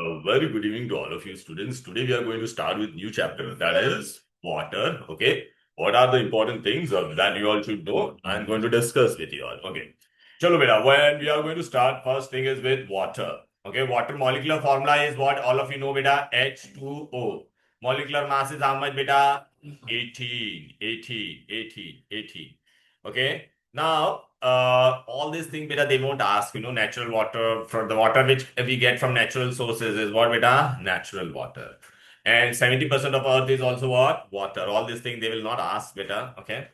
Very good evening to all of you students. Today we are going to start with new chapter, that is water. Okay. What are the important things that you all should know? I'm going to discuss with you all. Okay. Chalo beta, when we are going to start, first thing is with water. Okay. Water molecular formula is what all of you know beta, H2O. Molecular mass is how much beta? 18, 18, 18, 18. Okay. Now, all these things, beta, they won't ask, natural water, for the water which we get from natural sources is what, beta? Natural water. And 70% of earth is also what? Water. All these things they will not ask, beta. Okay.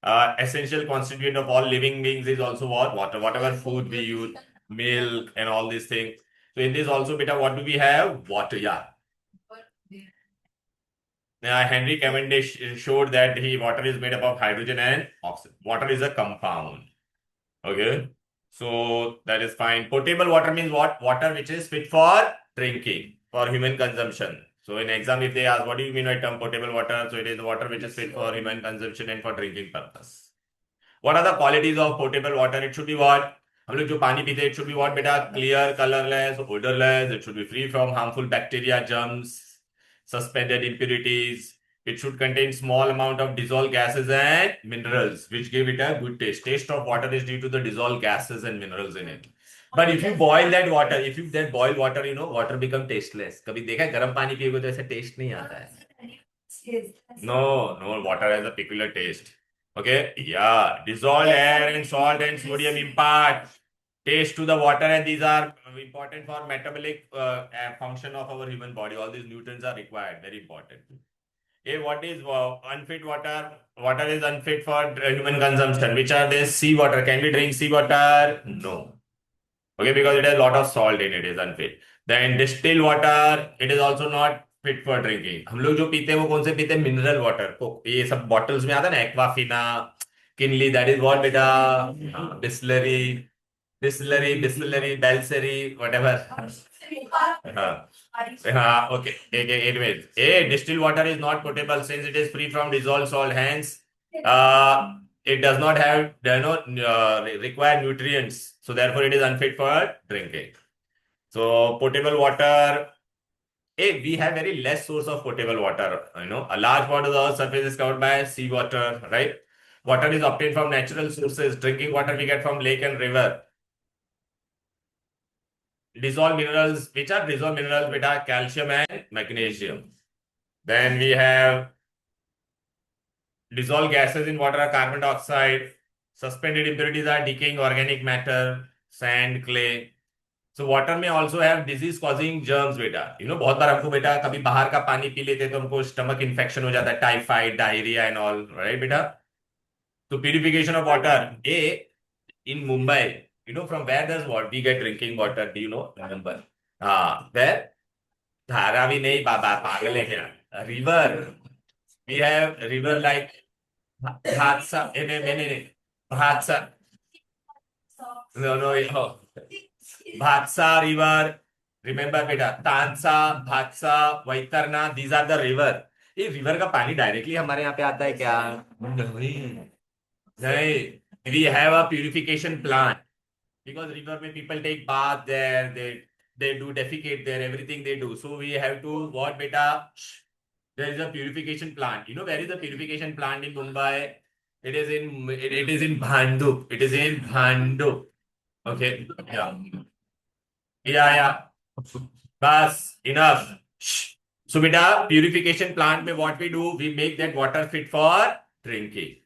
Essential constituent of all living beings is also what? Water. Whatever food we use, milk and all these things. So in this also, beta, what do we have? Water. Yeah. Henry Cavendish showed that water is made up of hydrogen and oxygen. Water is a compound. Okay. So that is fine. Potable water means what? Water which is fit for drinking, for human consumption. So in exam, if they ask, what do you mean by term potable water? So it is water which is fit for human consumption and for drinking purpose. What are the qualities of potable water? It should be what? हम लोग जो पानी पीते हैं, it should be what बेटा? Clear, colorless, odorless. It should be free from harmful bacteria, germs, suspended impurities. It should contain small amount of dissolved gases and minerals, which give it a good taste. Taste of water is due to the dissolved gases and minerals in it. But if you boil that water, if you then boil water, water become tasteless. कभी देखा है गर्म पानी पियोगे तो ऐसे taste नहीं आता है. No, no, water has a peculiar taste. Okay, yeah, dissolved air and salt and sodium impart taste to the water, and these are important for metabolic function of our human body. All these nutrients are required, very important. Okay, what is unfit water? Water is unfit for human consumption. Which are these? Seawater. Can we drink seawater? No. Okay, because it has a lot of salt in it, is unfit. Then distilled water, it is also not fit for drinking. हम लोग जो पीते हैं वो कौन से पीते हैं? Mineral water. ये सब बॉटल्स में आता है ना, Aquafina, Kinley, that is what बेटा? बिस्लरी, बिस्लरी, बेल्सरी, व्हाटएवर. हाँ, हाँ, okay. Anyways, distilled water is not potable since it is free from dissolved salt. Hence, it does not have required nutrients. So therefore, it is unfit for drinking. So potable water. We have very less source of potable water. A large part of the Earth's surface is covered by seawater, right? Water is obtained from natural sources. Drinking water we get from lake and river. Dissolved minerals, which are dissolved minerals, beta? Calcium and magnesium. Then we have dissolved gases in water are carbon dioxide. Suspended impurities are decaying organic matter, sand, clay. So water में also have disease causing germs बेटा. बहुत बार हमको बेटा कभी बाहर का पानी P लेते तो हमको स्टमक इन्फेक्शन हो जाता है, typhoid, diarrhoea and all, right बेटा? तो purification of water. In Mumbai, from where does what we get drinking water? Do you know? Remember? Where? Dharavi नहीं बाबा, पागल है क्या? River. We have river like Bhatsa. नहीं. Bhatsa. No. Bhatsa river. Remember बेटा, Tansa, Bhatsa, Vaitarna, these are the river. ये river का पानी directly हमारे यहाँ पे आता है क्या? नहीं. We have a purification plant because river में people take bath there, they do defecate there, everything they do. So we have to what beta? There is a purification plant. Where is the purification plant in Mumbai? It is in Bhandup. It is in Bhandup. Okay. Yeah. Bas, enough. Shh. So beta, purification plant में what we do, we make that water fit for drinking.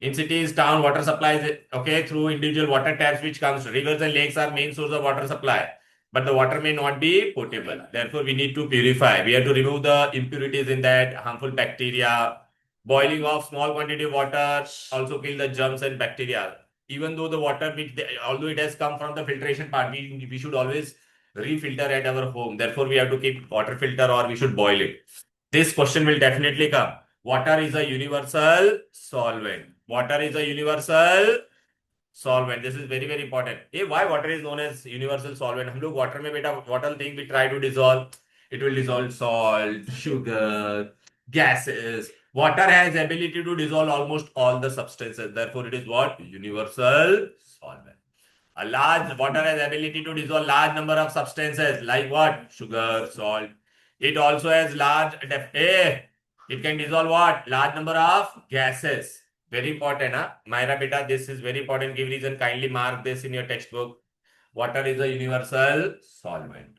In cities, town, water supplies, okay, through individual water taps which comes. Rivers and lakes are main source of water supply. But the water may not be potable. Therefore, we need to purify. We have to remove the impurities in that, harmful bacteria. Boiling of small quantity of water also kill the germs and bacteria. Even though the water, although it has come from the filtration part, we should always refilter at our home. Therefore, we have to keep water filter or we should boil it. This question will definitely come. Water is a universal solvent. Water is a universal solvent. This is very, very important. Why water is known as universal solvent? हम लोग water में बेटा, what all thing we try to dissolve? It will dissolve salt, sugar, gases. Water has ability to dissolve almost all the substances. Therefore, it is what? Universal solvent. A large water has ability to dissolve large number of substances like what? Sugar, salt. It also has it can dissolve what? Large number of gases. Very important, huh? Myra beta, this is very important. Give reason. Kindly mark this in your textbook. Water is a universal solvent.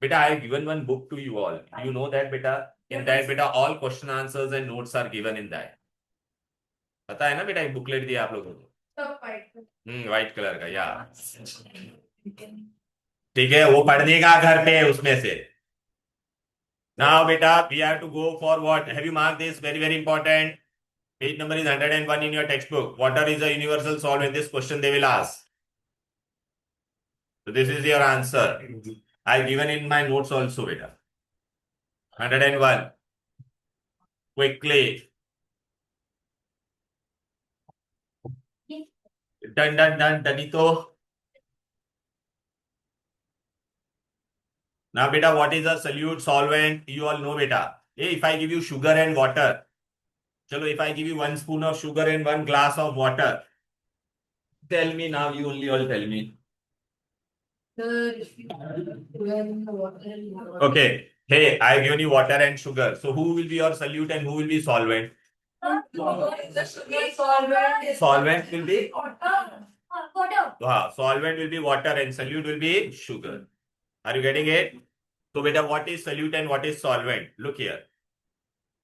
Beta, I have given one book to you all. You know that, beta? In that, beta, all question answers and notes are given in that. पता है ना बेटा, एक booklet दिया आप लोगों को, white colour का, या ठीक है, वो पढ़ने का घर पे उसमें से. नाउ बेटा, we have to go for what? Have you mark this? Very very important. Page number is 101 in your text book. Water is a universal solvent. This question they will ask. So this is your answer. I've given in my notes also, beta. 101. Quickly. Done, done, done, Danito. Now, beta, what is a solute solvent? You all know, beta. Hey, if I give you sugar and water, chalo, if I give you 1 spoon of sugar and 1 glass of water, tell me now, you only all tell me. Okay. Hey, I given you water and sugar. So who will be your solute and who will be solvent? Solvent will be solvent will be water and solute will be sugar. Are you getting it? So beta, what is solute and what is solvent? Look here.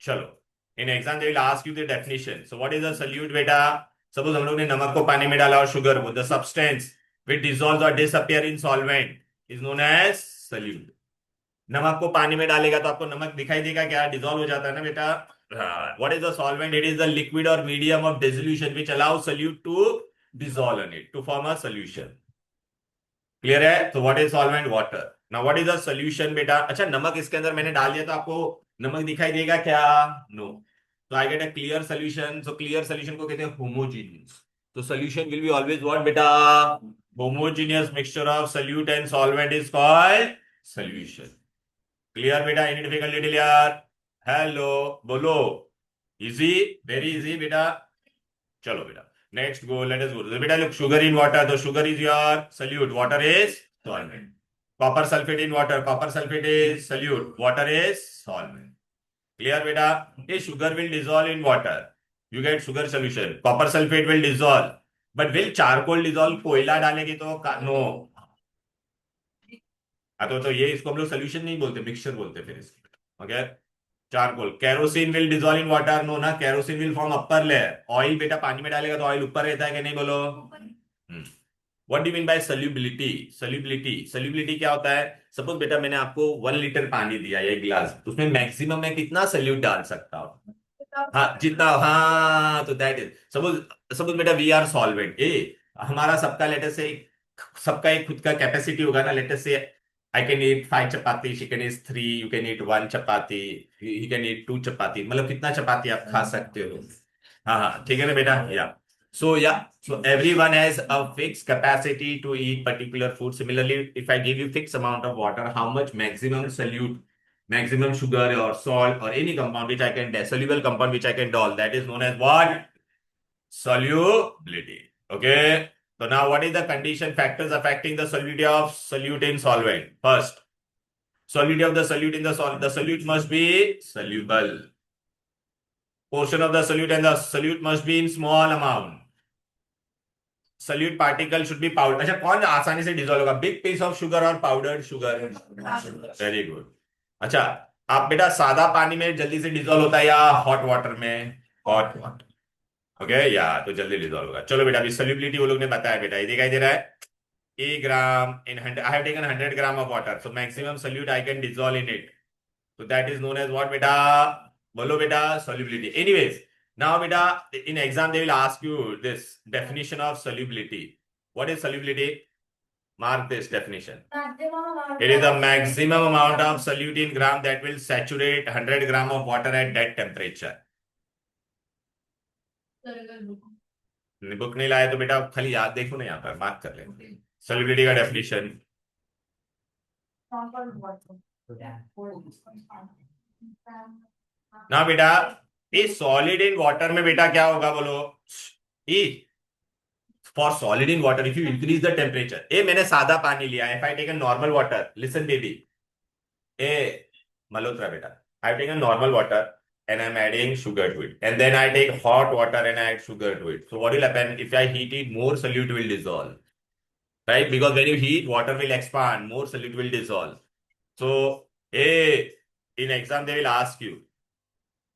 Chalo. In exam they will ask you the definition. So what is a solute, beta? Suppose हम लोग ने नमक को पानी में डाला और sugar को, the substance which dissolves or disappear in solvent is known as solute. नमक को पानी में डालेगा तो आपको नमक दिखाई देगा क्या? डिजोल्व हो जाता है ना बेटा. What is the solvent? It is the liquid or medium of dissolution which allows solute to dissolve in it to form a solution. Clear है? तो what is solvent? Water. Now what is a solution बेटा? अच्छा, नमक इसके अंदर मैंने डाल दिया तो आपको नमक दिखाई देगा क्या? नो. तो I get a clear solution. So clear solution को कहते हैं होमोजीनियस. तो solution will be always what बेटा? Homogeneous mixture of solute and solvent is called solution. Clear बेटा? एनी डिफिकल्टी टिल यार? हेलो, बोलो. इजी, वेरी इजी बेटा. चलो बेटा, next go, let us go. So beta, look, sugar in water, so sugar is your solute, water is solvent. Copper sulfate in water, copper sulfate is solute, water is solvent. Clear beta? Hey, sugar will dissolve in water, you get sugar solution. Copper sulfate will dissolve, but will charcoal dissolve? कोयला डालेगी तो no. तो ये इसको हम लोग solution नहीं बोलते, मिक्सचर बोलते फिर इसको. Okay. Charcoal. Kerosene will dissolve in water? No ना, kerosene will form upper layer. Oil बेटा पानी में डालेगा तो ऑयल ऊपर रहता है कि नहीं, बोलो. What do mean by solubility? Solubility क्या होता है? सपोज बेटा मैंने आपको 1 लीटर पानी दिया, एक गिलास, उसमें मैक्सिमम मैं कितना सॉल्यूट डाल सकता हूँ? हाँ, जितना. हाँ, तो दैट इज सपोज बेटा वी आर सॉल्वेंट. हमारा सबका लेटर से सबका एक खुद का कैपेसिटी होगा ना. लेटर से I can eat 5 chapati, she can eat 3, you can eat 1 chapati, he can eat 2 chapati. मतलब कितना चपाती आप खा सकते हो? हाँ हाँ, ठीक है ना बेटा? So everyone has a fixed capacity to eat particular food. Similarly, if I give you fixed amount of water, how much maximum solute, maximum sugar or salt or any compound which I can soluble compound which I can dissolve, that is known as what? Solubility. Okay. So now what is the condition factors affecting the solubility of solute in solvent? First, solubility of the solute in the solute must be soluble. Portion of the solute and the solute must be in small amount. Solute particle should be powder. अच्छा, कौन आसानी से dissolve होगा? Big piece of sugar और powdered sugar? Very good. अच्छा, आप बेटा सादा पानी में जल्दी से डिसॉल्व होता है या हॉट वाटर में? Hot water. ओके, या तो जल्दी डिसॉल्व होगा. चलो बेटा, अभी सॉल्युबिलिटी वो लोग ने बताया बेटा, ये दिखाई दे रहा है. A gram in 100, I have taken 100 gram of water, so maximum solute I can dissolve in it, so that is known as what beta? Bolo beta, solubility. Anyways, now beta, in exam they will ask you this definition of solubility. What is solubility? Mark this definition. It is the maximum amount of solute in gram that will saturate 100 gram of water at that temperature. Book नहीं लाए तो बेटा खाली याद देखो ना, यहाँ पर मार्क कर लेना सॉल्युबिलिटी का डेफिनेशन. ना बेटा, ये सॉलिड इन वाटर में बेटा क्या होगा, बोलो? ई For solid in water, if you increase the temperature, मैंने सादा पानी लिया. If I take a normal water, listen baby. Malhotra beta. I've taken normal water and I'm adding sugar to it. And then I take hot water and I add sugar to it. So what will happen? If I heat it, more solute will dissolve. Right? Because when you heat, water will expand, more solute will dissolve. So, in exam, they will ask you,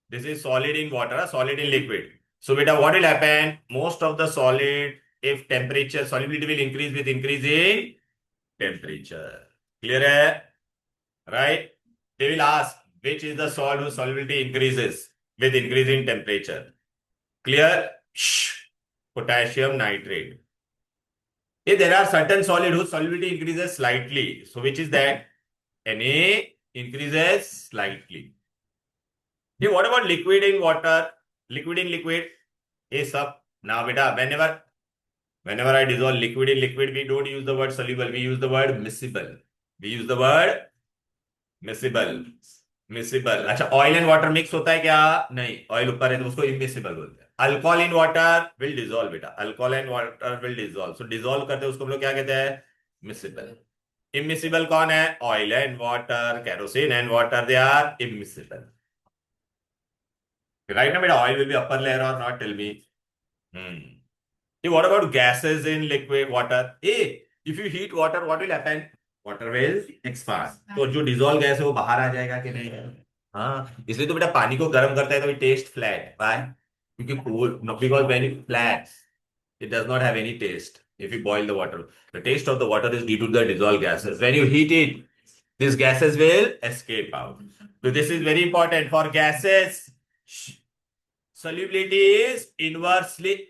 this is solid in water, solid in liquid. So, beta, what will happen? Most of the solid, if temperature, solubility will increase with increase in temperature. Clear hai? Right? They will ask, which is the salt whose solubility increases with increase in temperature? Clear? Shh. Potassium nitrate. If there are certain solid whose solubility increases slightly, so which is that? Na increases slightly. Hey, what about liquid in water? Liquid in liquid? Hey, sub. Now, beta, whenever I dissolve liquid in liquid, we don't use the word soluble. We use the word miscible. We use the word miscible. Miscible. अच्छा, oil and water mix होता है क्या? नहीं, oil ऊपर है तो उसको immiscible बोलते हैं. Alcohol in water will dissolve बेटा. Alcohol and water will dissolve. So dissolve करते हैं उसको हम लोग क्या कहते हैं? मिसिबल. इमिसिबल कौन है? Oil and water, kerosene and water, they are immiscible. Right ना बेटा? Oil will be upper layer और not, tell me. What about gases in liquid water? If you heat water, what will happen? Water will expand. तो जो dissolve gas है वो बाहर आ जाएगा कि नहीं? हाँ, इसलिए तो बेटा पानी को गर्म करता है तो टेस्ट फ्लैट. Why? क्योंकि cool, no, because when it flat, it does not have any taste. If you boil the water, the taste of the water is due to the dissolved gases. When you heat it, these gases will escape out. So this is very important for gases. Solubility is inversely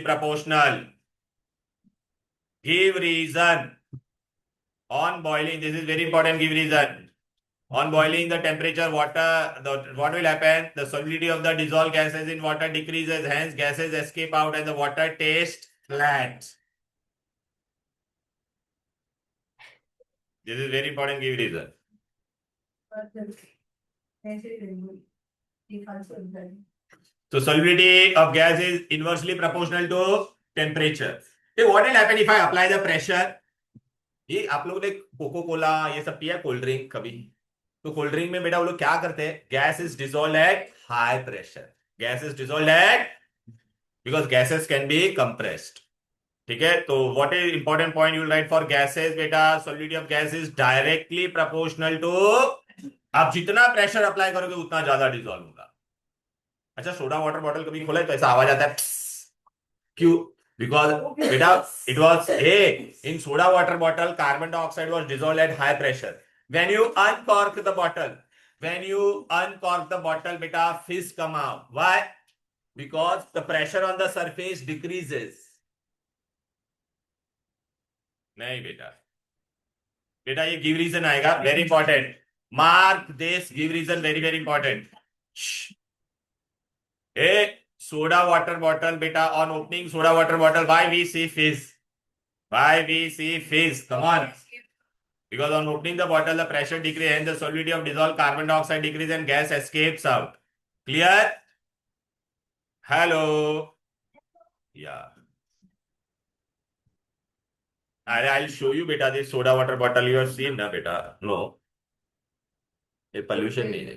proportional. Give reason. On boiling, this is very important, give reason. On boiling, the temperature what will happen? The solubility of the dissolved gases in water decreases, hence gases escape out and the water tastes flat. This is very important, give reason. So solubility of gas is inversely proportional to temperature. Hey, what will happen if I apply the pressure? ये आप लोगों ने cocoa Cola ये सब पिया, cold drink कभी? तो cold drink में बेटा वो लोग क्या करते हैं? Gas is dissolved at high pressure. Gas is dissolved at, because gases can be compressed. ठीक है, तो what is important point you will write for gases बेटा? Solidity of gas is directly proportional to, आप जितना pressure apply करोगे उतना ज्यादा dissolve होगा. अच्छा, सोडा वाटर बॉटल कभी खोला है तो ऐसा आवाज आता है, क्यों? Because beta, it was in soda water bottle, carbon dioxide was dissolved at high pressure. When you uncork the bottle, beta, fizz come out. Why? Because the pressure on the surface decreases. नहीं बेटा, ये give reason आएगा, very important. Mark this, give reason, very very important. Soda water bottle beta, on opening soda water bottle, why we see fizz? Come on. Because on opening the bottle, the pressure decreases and the solubility of dissolved carbon dioxide decreases and gas escapes out. Clear? Hello? Yeah. I'll show you beta this soda water bottle you have seen na beta. No. ये pollution नहीं है.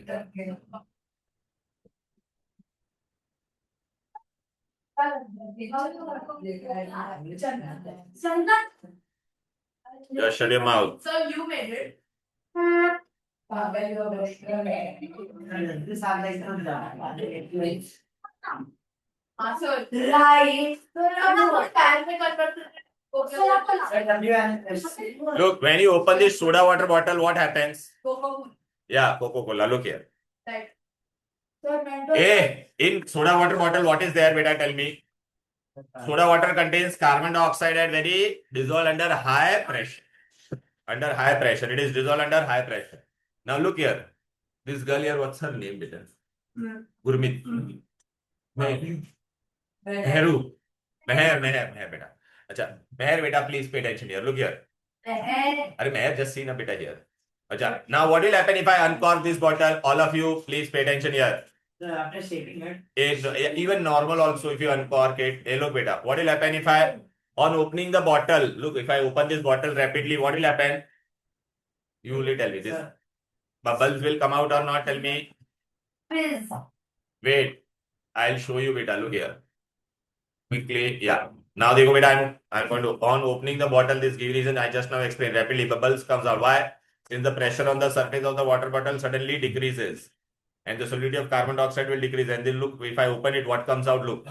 Just shut your mouth. So you made it. Look, when you open this soda water bottle, what happens? Yeah, Coca-Cola. Look here. Right. In soda water bottle, what is there, beta? Tell me. Soda water contains carbon dioxide at very dissolved under high pressure. Under high pressure, it is dissolved under high pressure. Now look here. This girl here, what's her name, beta? Gurmeet. Meheru. Meher, beta. Acha, Meher, beta, please pay attention here. Look here. Are Meher, just see na beta here. Acha, now what will happen if I uncork this bottle? All of you, please pay attention here. So after shaping it, even normal also, if you uncork it, hello beta, what will happen if I, on opening the bottle, look, if I open this bottle rapidly, what will happen? You only tell me this. sir, Bubbles will come out or not? Tell me. Fizz. Wait, I'll show you beta. Look here. Quickly, yeah. Now देखो बेटा, I'm going to, on opening the bottle, this give reason I just now explained, rapidly bubbles comes out. Why? Since the pressure on the surface of the water bottle suddenly decreases, and the solidity of carbon dioxide will decrease. And then look, if I open it, what comes out? Look.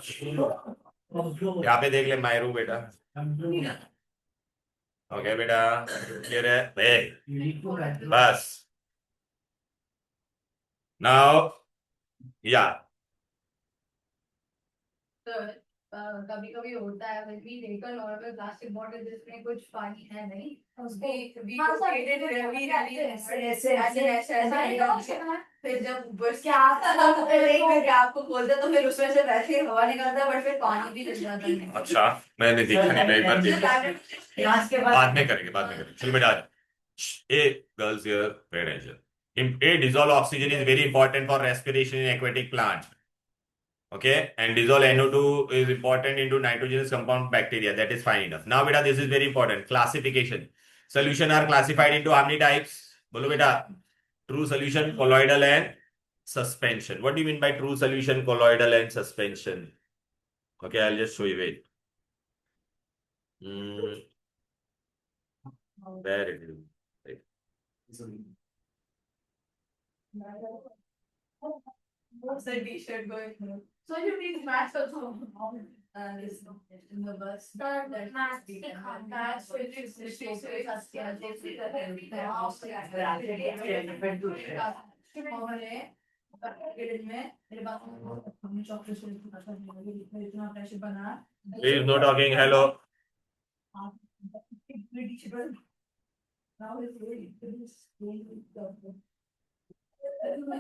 यहाँ पे देख ले मायरू बेटा. Okay बेटा, clear है? बस. Now, yeah. कभी कभी होता है when we take a normal plastic bottle जिसमें कुछ पानी है नहीं we rotated it really ऐसे फिर जब ऊपर से फिर आपको खोलते तो फिर उसमें से वैसे ही हवा निकलता है बट फिर पानी भी निकल जाता है. अच्छा, मैंने देखा नहीं, मैं एक बार देख बाद में करेंगे. चल बेटा, A girls here, pay attention. A, dissolved oxygen is very important for respiration in aquatic plants. Okay, and dissolved NO2 is important into nitrogenous compound bacteria. That is fine enough. Now, beta, this is very important. Classification. Solution are classified into how many types? Bolo beta. True solution, colloidal, and suspension. What do you mean by true solution, colloidal, and suspension? Okay, I'll just show you. Wait. Where it is? Right. What's the t-shirt going through? So you need maths also. Is in the bus. Maths, physics, Please no talking. Hello.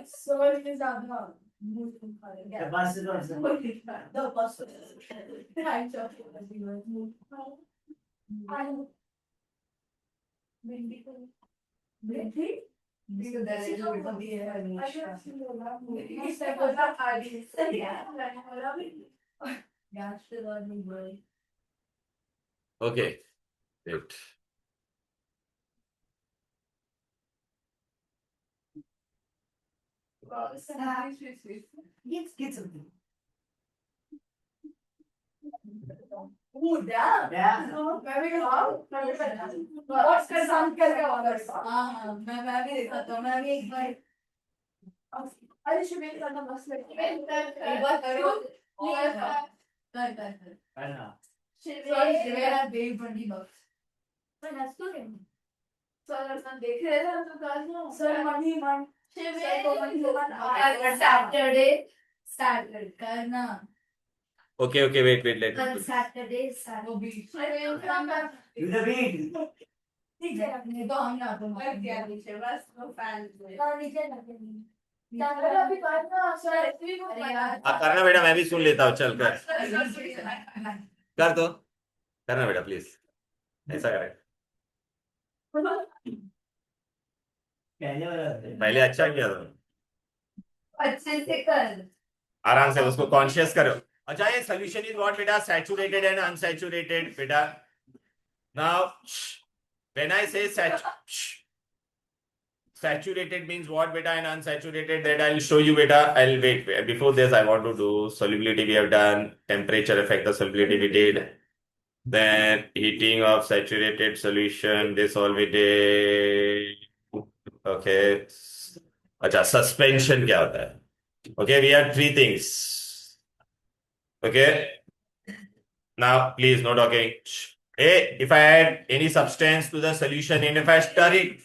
So it is the bus is also. The bus. I'm joking. So that is what we are. Okay. Wait. Get something. Oh, damn. Yeah. मैं भी What's the sound करके वापस हाँ मैं भी देखा था मैं भी एक बार अरे शिवेल का बस एक बार करो कर शिवेल है बेबी बंडी बॉक्स पर हंस तो रहे सर अपन देख रहे थे तो कल सर मनी मन शिवेल सैटरडे करना. Okay, wait, let me. Saturday, beach. Do the beat. नहीं तो हम ना तो मत क्या नीचे बस वो फैन नीचे अभी करना सर करना बेटा, मैं भी सुन लेता हूँ. चल कर तो करना बेटा प्लीज, ऐसा करे. पहले अच्छा किया था, अच्छे से कर आराम से उसको कॉन्शियस करो. अच्छा, ये solution is what बेटा? Saturated and unsaturated बेटा. Now when I say saturated means what beta, and unsaturated, that I'll show you beta. I'll wait. Before this, I want to do solubility we have done, temperature affect the solubility we did, then heating of saturated solution, this all we did. Okay. अच्छा, suspension क्या होता है? Okay, we have three things. Okay. Now, please no talking. Hey, if I add any substance to the solution and if I stir it,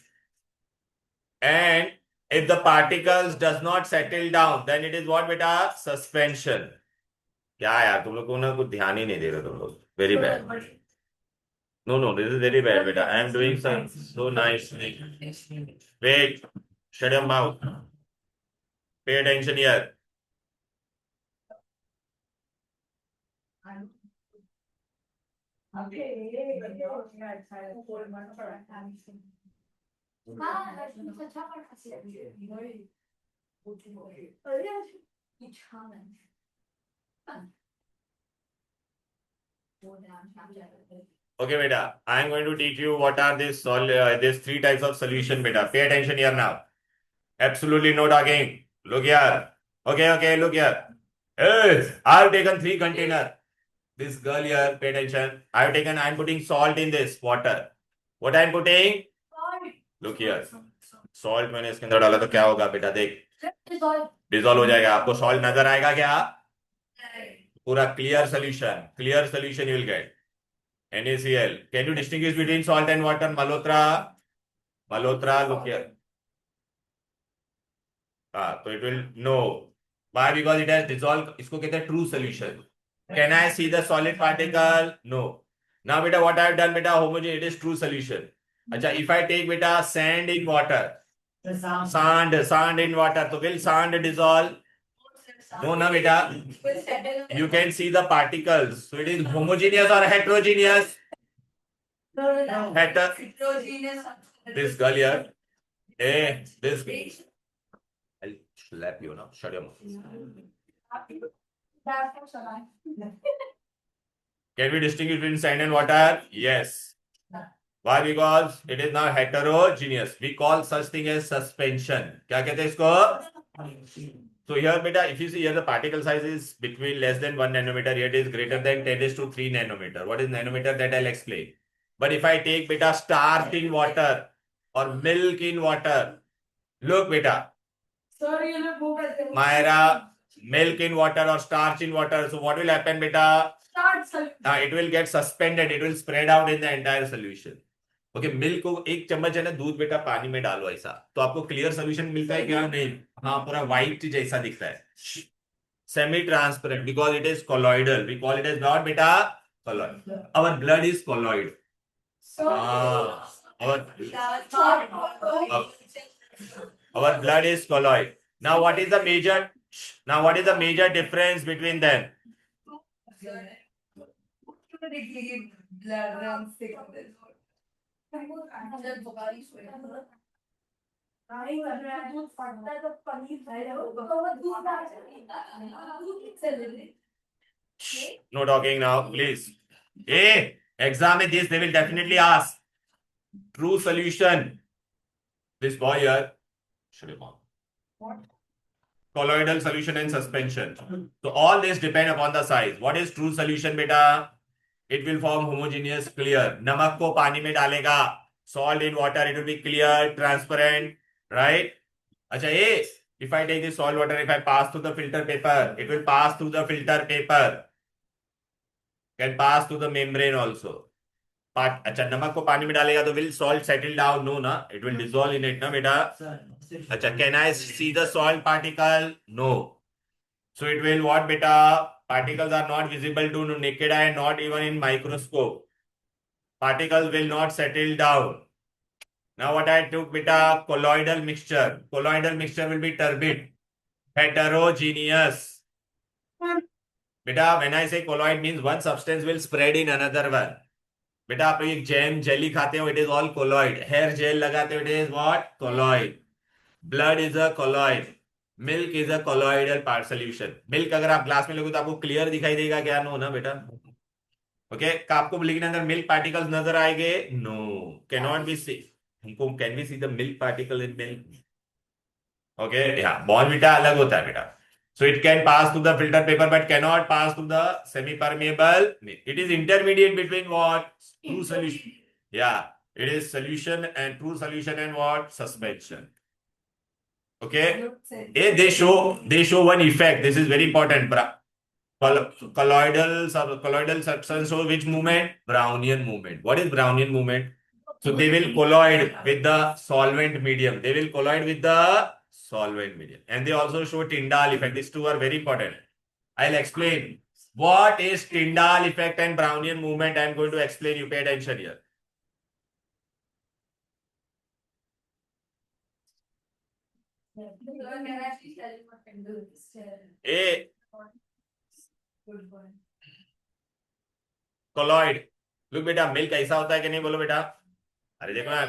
and if the particles does not settle down, then it is what beta? Suspension. क्या यार तुम लोग को ना कुछ ध्यान ही नहीं दे रहे तुम लोग. Very bad. No, this is very bad beta. I am doing so nicely. Wait, shut your mouth. Pay attention here. Okay, beta. I am going to teach you what are these three types of solution, beta. Pay attention here now. Absolutely no talking. Look here. Okay, look here. Hey, I have taken 3 container. This girl here, pay attention. I'm putting salt in this water. What I'm putting? Look here. Salt मैंने इसके अंदर डाला तो क्या होगा बेटा देख dissolve हो जाएगा आपको सॉल्ट नजर आएगा क्या पूरा clear solution you will get NaCl can you distinguish between salt and water Malhotra look here तो it will no why because it has dissolved इसको कहते हैं true solution can I see the solid particle no now beta what I have done beta homogeneous it is true solution अच्छा if I take beta sand in water The sound. sand in water so will sand dissolve no na beta you can see the particles so it is homogeneous or heterogeneous this girl here hey this I'll slap you now shut your mouth can we distinguish between sand and water yes why because it is now heterogeneous we call such thing as suspension क्या कहते हैं इसको so here beta if you see here the particle size is between less than 1 nanometer here it is greater than 10⁻³ nanometer what is nanometer that I'll explain but if I take beta starch in water or milk in water look beta Myra milk in water or starch in water so what will happen beta it will get suspended it will spread out in the entire solution okay milk को 1 चम्मच है ना दूध बेटा पानी में डालो ऐसा तो आपको क्लियर सोल्यूशन मिलता है क्या नहीं हाँ पूरा व्हाइट जैसा दिखता है semi transparent because it is colloidal we call it as not बेटा colloid our blood is colloid our blood is colloid now what is the major difference between them no talking now please hey exam में this they will definitely ask true solution this boy here colloidal solution and suspension so all this depend upon the size what is true solution beta it will form homogeneous clear नमक को पानी में डालेगा salt in water it will be clear transparent right अच्छा ये if I take this salt water if I pass through the filter paper it will pass through the filter paper can pass through the membrane also अच्छा नमक को पानी में डालेगा तो will salt settle down no ना it will dissolve in it ना बेटा अच्छा can I see the salt particle no so it will what beta particles are not visible to naked eye not even in microscope particles will not settle down now what I took beta colloidal mixture will be turbid heterogeneous beta when I say colloid means one substance will spread in another one बेटा आप एक jam jelly खाते हो it is all colloid hair gel लगाते हो it is what colloid blood is a colloid milk is a colloidal part solution milk अगर आप glass में लोगे तो आपको क्लियर दिखाई देगा क्या नो ना बेटा ओके आपको लेकिन अंदर मिल्क पार्टिकल्स नजर आएंगे no can not be see हमको can be see the milk particle in milk okay या बॉर्नविटा अलग होता है बेटा so it can pass through the filter paper but cannot pass through the semi permeable milk it is intermediate between what true solution yeah it is solution and true solution and what suspension okay they show one effect this is very important colloidal substance show which movement Brownian movement what is Brownian movement so they will colloid with the solvent medium and they also show Tyndall effect these two are very important I'll explain what is Tyndall effect and Brownian movement I'm going to explain you pay attention here colloid look बेटा milk ऐसा होता है कि नहीं बोलो बेटा अरे देखो ना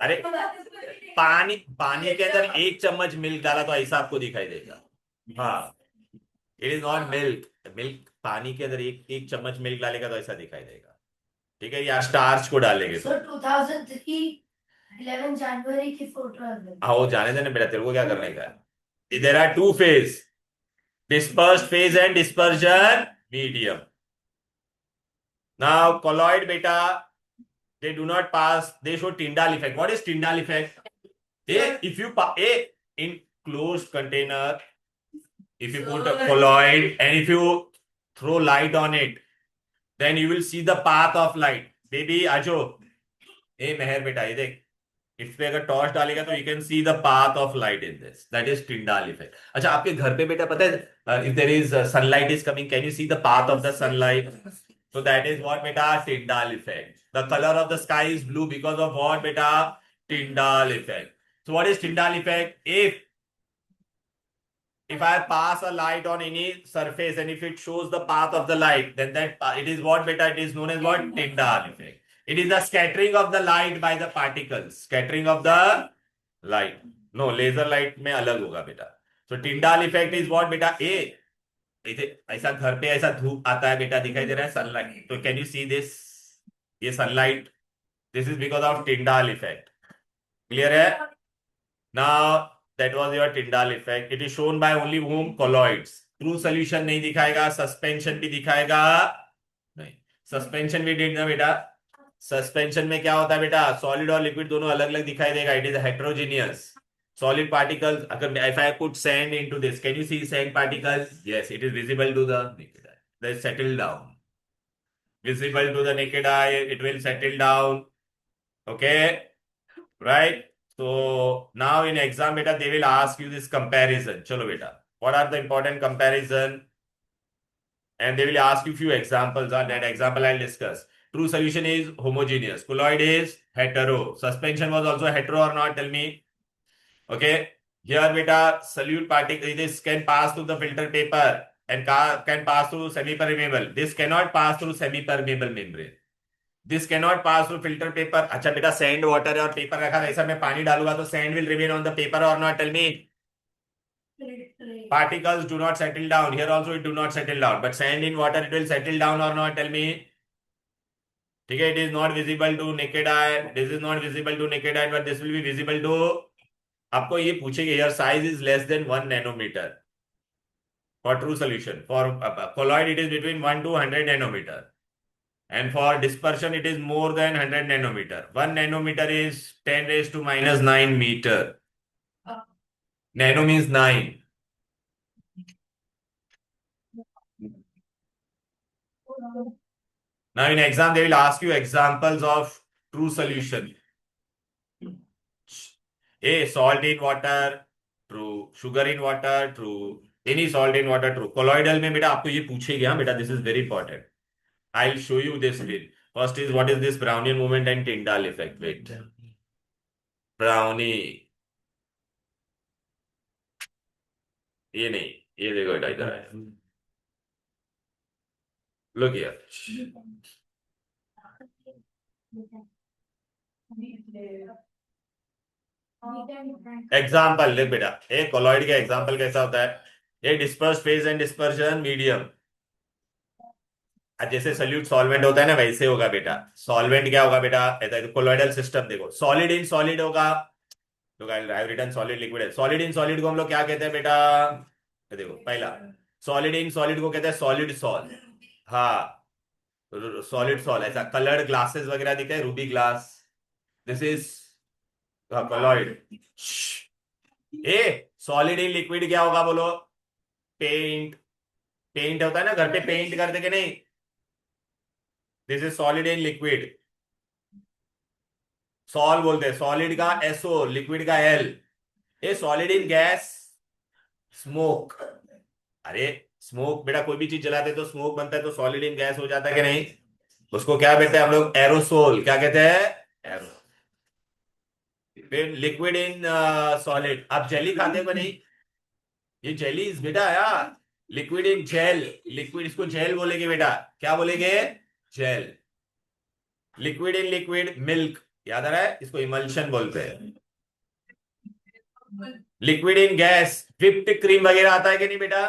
अरे पानी के अंदर 1 चम्मच मिल्क डाला तो ऐसा आपको दिखाई देगा हाँ, it is not milk. Milk पानी के अंदर एक चम्मच मिल्क डालेगा तो ऐसा दिखाई देगा, ठीक है, या स्टार्च को डालेंगे तो। So 2003 11 जनवरी की फोटो है। हाँ वो जाने देने बेटा, तेरे को क्या करने का है। There are two phase, dispersed phase and dispersion medium. Now colloid beta, they do not pass, they show Tyndall effect. What is Tyndall effect? If you in closed container, if you put a colloid and if you throw light on it, then you will see the path of light. Baby आजो, ए मेहर बेटा ये देख, इस पे अगर torch डालेगा तो you can see the path of light in this, that is Tyndall effect. अच्छा आपके घर पे बेटा पता है, if there is sunlight is coming, can you see the path of the sunlight? So that is what बेटा, Tyndall effect. The colour of the sky is blue because of what बेटा, Tyndall effect. So what is Tyndall effect? if I pass a light on any surface and if it shows the path of the light, then it is what beta? It is known as what? Tyndall effect. It is the scattering of the light by the particles. Scattering of the light. No, laser light में अलग होगा बेटा. So Tyndall effect is what बेटा? ऐसा घर पे ऐसा धूप आता है बेटा, दिखाई दे रहा है सनलाइट, तो कैन यू सी दिस? ये sunlight, this is because of Tyndall effect. Clear है? Now that was your Tyndall effect. It is shown by only whom? Colloids. True solution नहीं दिखाएगा, सस्पेंशन भी दिखाएगा नहीं। सस्पेंशन भी did ना बेटा, सस्पेंशन में क्या होता है बेटा, सॉलिड और लिक्विड दोनों अलग अलग दिखाई देगा, it is heterogeneous. Solid particles, if I put sand into this, can you see sand particles? Yes, it is visible to the naked eye. They settle down. Visible to the naked eye, it will settle down. Okay, right? So now in exam beta they will ask you this comparison. Chalo beta, what are the important comparison? And they will ask you few examples. On that example I'll discuss. True solution is homogeneous. Colloid is hetero. Suspension was also hetero or not? Tell me. Okay. Here beta, solute particle, this can pass through the filter paper and can pass through semi-permeable. This cannot pass through semi-permeable membrane. This cannot pass through filter paper. अच्छा बेटा, sand water और paper रखा था, ऐसा मैं पानी डालूंगा तो sand will remain on the paper और not? Tell me. particles do not settle down, here also it do not settle down, but sand in water it will settle down or not? Tell me. ठीक है, it is not visible to naked eye, this is not visible to naked eye, but this will be visible to, आपको ये पूछेंगे here size is less than 1 nanometer for true solution, for colloid it is between 1 to 100 nanometer. And for dispersion, it is more than 100 nanometer. 1 nanometer is 10 raised to minus 9 meter. Nano means 9. Now in exam, they will ask you examples of true solution. A, salt in water, true. Sugar in water, true. Any salt in water, true. Colloidal में बेटा आपको ये पूछेगा, हाँ बेटा, this is very important. I'll show you this bit. First is what is this Brownian movement and Tyndall effect? Wait. Brownie. ये नहीं, ये देखो बेटा इधर है। Look here. एग्जाम्पल देख बेटा, एक कोलॉइड का एग्जाम्पल कैसा होता है? ये disperse phase and dispersion medium. जैसे सल्यूट सॉल्वेंट होता है ना, वैसे होगा बेटा। सॉल्वेंट क्या होगा बेटा? कोलॉइडल सिस्टम देखो, सॉलिड इन सॉलिड होगा, तो रिटर्न सॉलिड लिक्विड है। सॉलिड इन सॉलिड को हम लोग क्या कहते हैं बेटा? देखो पहला, सॉलिड इन सॉलिड को कहते हैं सॉलिड सॉल। हाँ, सॉलिड सॉल, ऐसा कलर्ड ग्लासेस वगैरह दिखे, Ruby glass, this is colloid. A solid in liquid क्या होगा बोलो? पेंट। पेंट होता है ना, घर पे पेंट करते कि नहीं? This is solid in liquid. Sol बोलते हैं, सॉलिड का एसओ, लिक्विड का L. A solid in gas, smoke. अरे स्मोक बेटा, कोई भी चीज जलाते तो स्मोक बनता है, तो सॉलिड इन गैस हो जाता है कि नहीं? उसको क्या कहते हैं हम लोग? एरोसोल। क्या कहते हैं? एरो। फिर लिक्विड इन सॉलिड। आप जेली खाते हो नहीं? ये जेली बेटा यार, लिक्विड इन जेल। लिक्विड, इसको जेल बोलेंगे बेटा। क्या बोलेंगे? Gel. Liquid in liquid, milk. याद आ रहा है? इसको इमल्शन बोलते हैं। Liquid in gas, whipped cream वगैरह आता है कि नहीं बेटा?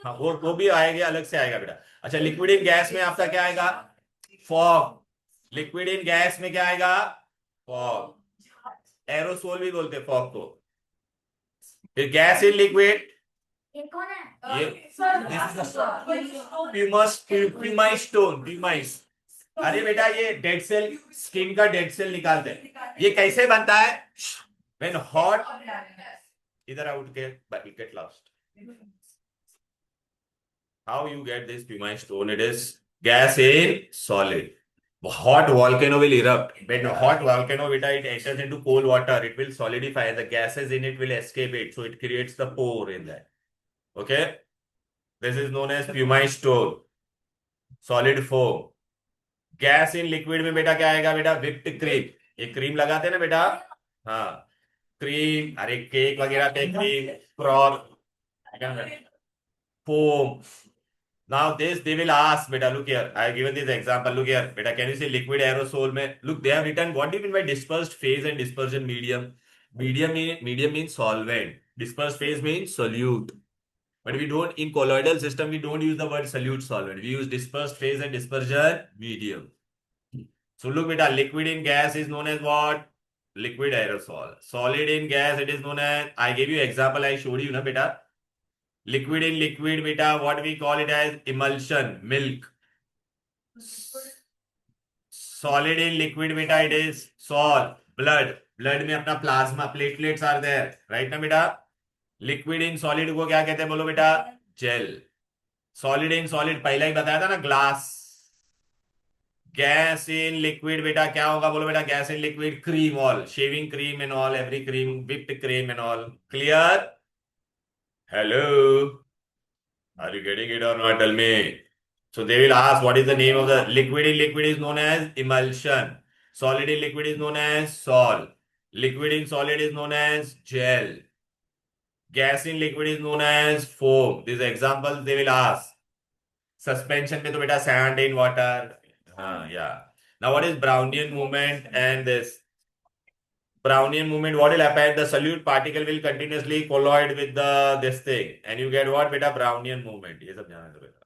हाँ, वो भी आएगा, अलग से आएगा बेटा। अच्छा, लिक्विड इन गैस में आपका क्या आएगा? फॉग। लिक्विड इन गैस में क्या आएगा? फॉग। एरोसोल भी बोलते हैं फॉग को। फिर गैस इन लिक्विड, ये कौन है? ये प्यूमाइस स्टोन, प्यूमाइस। अरे बेटा, ये डेड सेल, स्किन का डेड सेल निकालते हैं। ये कैसे बनता है? व्हेन हॉट, इधर आउट के get lost. How you get this pumice stone? It is gas in solid. Hot volcano will erupt. When hot volcano beta, it enters into cold water, it will solidify and the gases in it will escape it. So it creates the pore in that. Okay? This is known as pumice stone. Solid foam. Gas in liquid में बेटा क्या आएगा बेटा? Whipped cream. ये cream लगाते हैं ना बेटा? हाँ, क्रीम, अरे केक वगैरह पे cream, frock, foam. Now this they will ask, beta, look here. I have given this example. Look here, beta. Can you see liquid aerosol? में look, they have written what do you mean by dispersed phase and dispersion medium? Medium means solvent. Dispersed phase means solute. But we don't, in colloidal system we don't use the word solute solvent. We use dispersed phase and dispersion medium. So look, beta. Liquid in gas is known as what? Liquid aerosol. Solid in gas it is known as. I gave you example. I showed you, na beta. Liquid in liquid, beta, what we call it as emulsion, milk. Solid in liquid, beta, it is sol, blood. Blood में अपना plasma, platelets are there, right ना बेटा? Liquid in solid को क्या कहते हैं बोलो बेटा? Gel. Solid in solid पहला ही बताया था ना, glass. Gas in liquid बेटा क्या होगा बोलो बेटा? Gas in liquid, cream all, shaving cream and all, every cream, whipped cream and all. Clear? Hello? Are you getting it or not? Tell me. So they will ask what is the name of the liquid in liquid is known as emulsion. Solid in liquid is known as sol. Liquid in solid is known as gel. Gas in liquid is known as foam. These examples they will ask. Suspension में तो बेटा sand in water. Yeah. Now what is Brownian movement and this? Brownian movement, what will happen? The solute particle will continuously colloid with the this thing, and you get what बेटा? Brownian movement. ये सब जाना तो बेटा.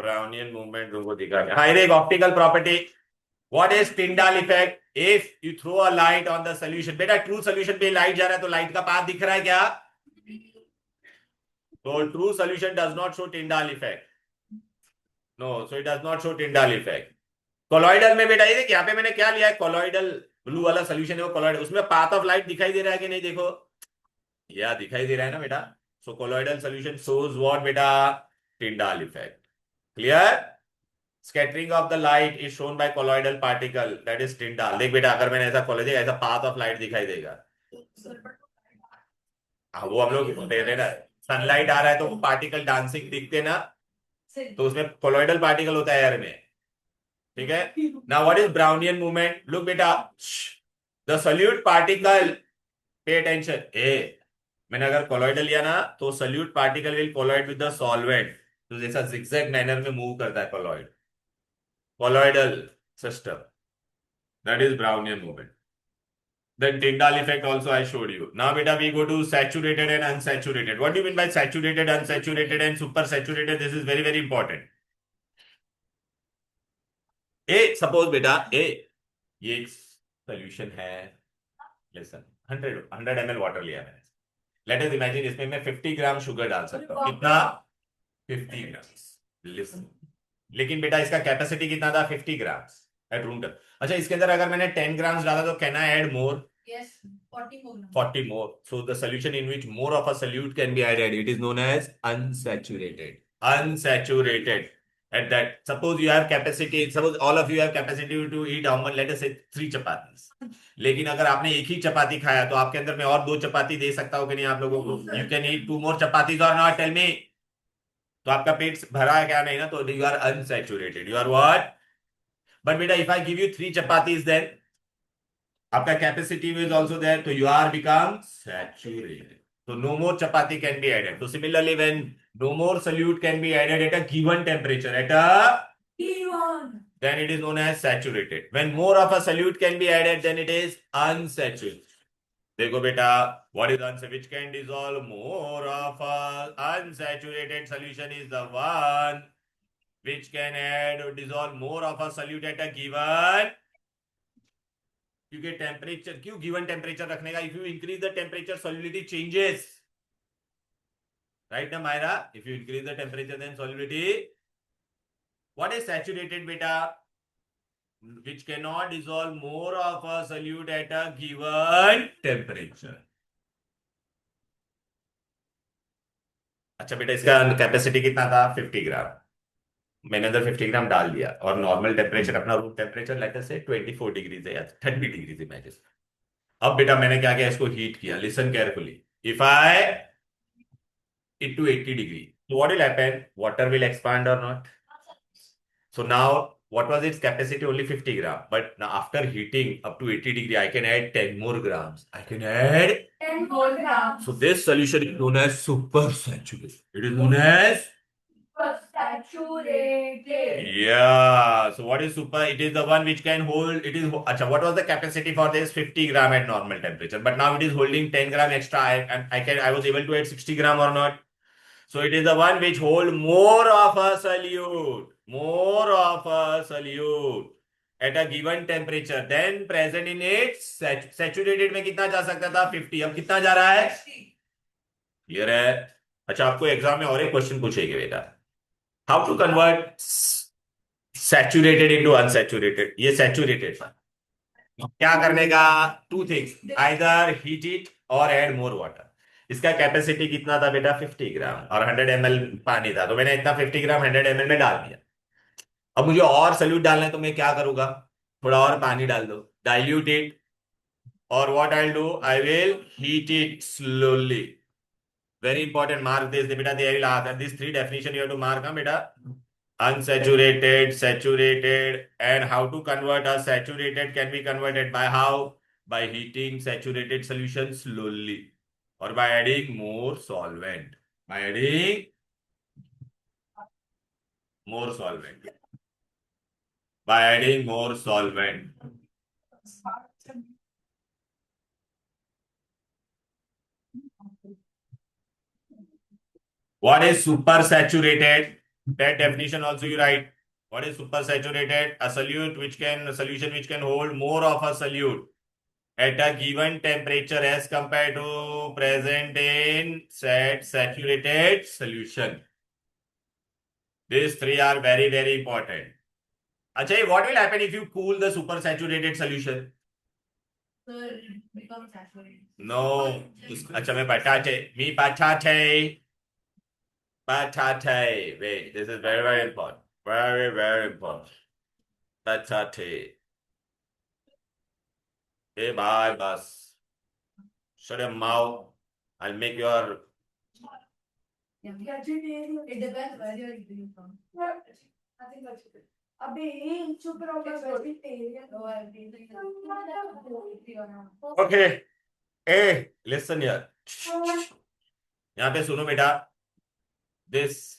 Brownian movement तुमको दिखा क्या? हाँ, एक optical property. What is Tyndall effect? If you throw a light on the solution, बेटा true solution पे light जा रहा है तो light का path दिख रहा है क्या? So true solution does not show Tyndall effect. No, so it does not show Tyndall effect. Colloidal में बेटा ये देख, यहाँ पे मैंने क्या लिया है? Colloidal ब्लू वाला सोल्यूशन है वो colloidal, उसमें path of light दिखाई दे रहा है कि नहीं? देखो, या दिखाई दे रहा है ना बेटा? So colloidal solution shows what बेटा? Tyndall effect. Clear? Scattering of the light is shown by colloidal particle, that is Tyndall. देख बेटा, अगर मैंने ऐसा खोल दिया ऐसा path of light दिखाई देगा। हाँ, वो हम लोग दे रहे ना, सनलाइट आ रहा है तो वो पार्टिकल डांसिंग दिखते ना, तो उसमें कोलॉइडल पार्टिकल होता है एयर में, ठीक है? Now what is Brownian movement? Look बेटा, the solute particle, pay attention, मैंने अगर कोलॉइडल लिया ना तो solute particle will colloid with the solvent, तो जैसा जिगजैग मैनर में मूव करता है colloid, colloidal system. That is Brownian movement. Then Tyndall effect also I showed you. Now beta we go to saturated and unsaturated. What do you mean by saturated, unsaturated and supersaturated? This is very very important. Suppose beta ये एक solution है, listen, 100 ml water लिया मैंने. Let us imagine इसमें मैं 50 gram sugar डाल सकता हूँ. कितना? 50 ग्राम. Listen. लेकिन बेटा इसका कैपेसिटी कितना था? 50 ग्राम्स एट रूम टेम्परेचर. अच्छा, इसके अंदर अगर मैंने 10 ग्राम्स डाला तो can I add more? Yes, 40 more. 40 more. So the solution in which more of a solute can be added, it is known as unsaturated. Unsaturated. At that, suppose you have capacity, suppose all of you have capacity to eat how much? Let us say 3 chapatis. लेकिन अगर आपने एक ही चपाती खाया तो आपके अंदर मैं और 2 चपाती दे सकता हूँ कि नहीं आप लोगों को? You can eat 2 more chapatis or not? Tell me. तो आपका पेट भरा है क्या? नहीं ना, तो you are unsaturated. You are what? But बेटा if I give you 3 chapatis then आपका कैपेसिटी इज आल्सो देयर, तो you are become saturated. So no more chapati can be added. So similarly, when no more solute can be added at a given temperature, at a T1. then it is known as saturated. When more of a solute can be added, then it is unsaturated. देखो बेटा, what is unsaturated which can dissolve more of a unsaturated solution is the one which can add or dissolve more of a solute at a given, क्योंकि temperature क्यों given temperature रखने का, if you increase the temperature solubility changes, right ना Myra, if you increase the temperature then solubility, what is saturated beta, which cannot dissolve more of a solute at a given temperature. अच्छा बेटा, इसका capacity कितना था, 50 ग्राम, मैंने अंदर 50 ग्राम डाल दिया और नॉर्मल टेम्परेचर अपना रूम टेम्परेचर लेट अस से 24 डिग्री है या 30 डिग्री इमेजिन। अब बेटा मैंने क्या किया, इसको हीट किया, listen carefully, if I it to 80 degree. So what will happen? Water will expand or not? So now what was its capacity? Only 50 gram. But now after heating up to 80 degree, I can add 10 more grams. I can add 10 more grams. So this solution is known as supersaturated. It is known as Saturated. Yeah. So what is super? It is the one which can hold. It is. Acha, what was the capacity for this? 50 gram at normal temperature. But now it is holding 10 gram extra. I was able to add 60 gram or not. So it is the one which hold more of a solute, at a given temperature then present in its saturated में कितना जा सकता था 50, अब कितना जा रहा है, क्लियर है। अच्छा, आपको एग्जाम में और एक क्वेश्चन पूछेगा बेटा, how to convert saturated into unsaturated, ये सैचुरेटेड था, क्या करने का, two things, either heat it और ऐड मोर वाटर। इसका कैपेसिटी कितना था बेटा, 50 ग्राम और 100 ml पानी था, तो मैंने इतना 50 ग्राम 100 ml में डाल दिया। अब मुझे और सल्यूट डालना है तो मैं क्या करूंगा, थोड़ा और पानी डाल दो, डाइल्यूट इट, और what I will do, I will heat it slowly. Very important, mark this बेटा, they will ask this three definition you have to mark ना बेटा, unsaturated, saturated, and how to convert a saturated can be converted by how, by heating saturated solution slowly or by adding more solvent, by adding more solvent, by adding more solvent. What is supersaturated? That definition also you write. What is supersaturated? A solution which can hold more of a solute at a given temperature as compared to present in saturated solution. These three are very, very important. Achha, what will happen if you cool the supersaturated solution? Sir, it becomes saturated. No. Achha, me patate. Wait, this is very, very important. Very, very important. Patate. Hey, bye, boss. Shut your mouth. I'll make your. It depends where you're eating from. I think that's it. अबे चुप रहो, बस vegetarian हो है। Okay. Hey, listen here. यहाँ पे सुनो बेटा. This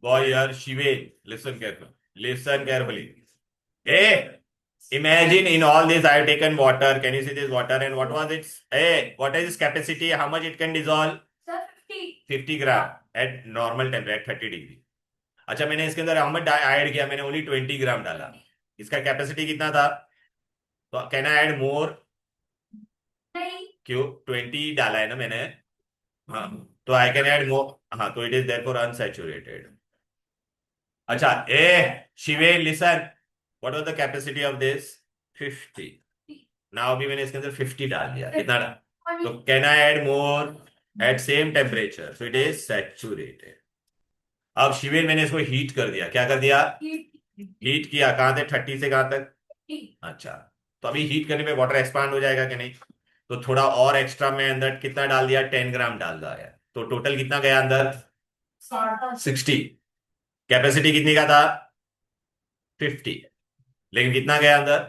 boy here, Shiven, listen carefully. Listen carefully. Hey, imagine in all this I have taken water. Can you see this water? And what was its? Hey, what is its capacity? How much it can dissolve? Sir, 50. 50 gram at normal temperature, at 30 degree. अच्छा, मैंने इसके अंदर how much add किया, मैंने only 20 ग्राम डाला, इसका capacity कितना था, तो कैन आई ऐड मोर, नहीं, क्यों, 20 डाला है ना मैंने, हाँ, तो आई कैन ऐड मोर, हाँ, तो इट इज देयरफॉर अनसैचुरेटेड। अच्छा, ए शिवे listen, what was the capacity of this, 50, now अभी मैंने इसके अंदर 50 डाल दिया, कितना डाला, तो can I add more at same temperature, so it is saturated. अब शिवेन मैंने इसको हीट कर दिया, क्या कर दिया, हीट किया, कहां से 30 से कहां तक, अच्छा, तो अभी हीट करने पे वाटर एक्सपांड हो जाएगा कि नहीं, तो थोड़ा और एक्स्ट्रा में अंदर कितना डाल दिया, 10 ग्राम डाल दिया, तो टोटल कितना गया अंदर, 60, कैपेसिटी कितनी का था, 50, लेकिन कितना गया अंदर,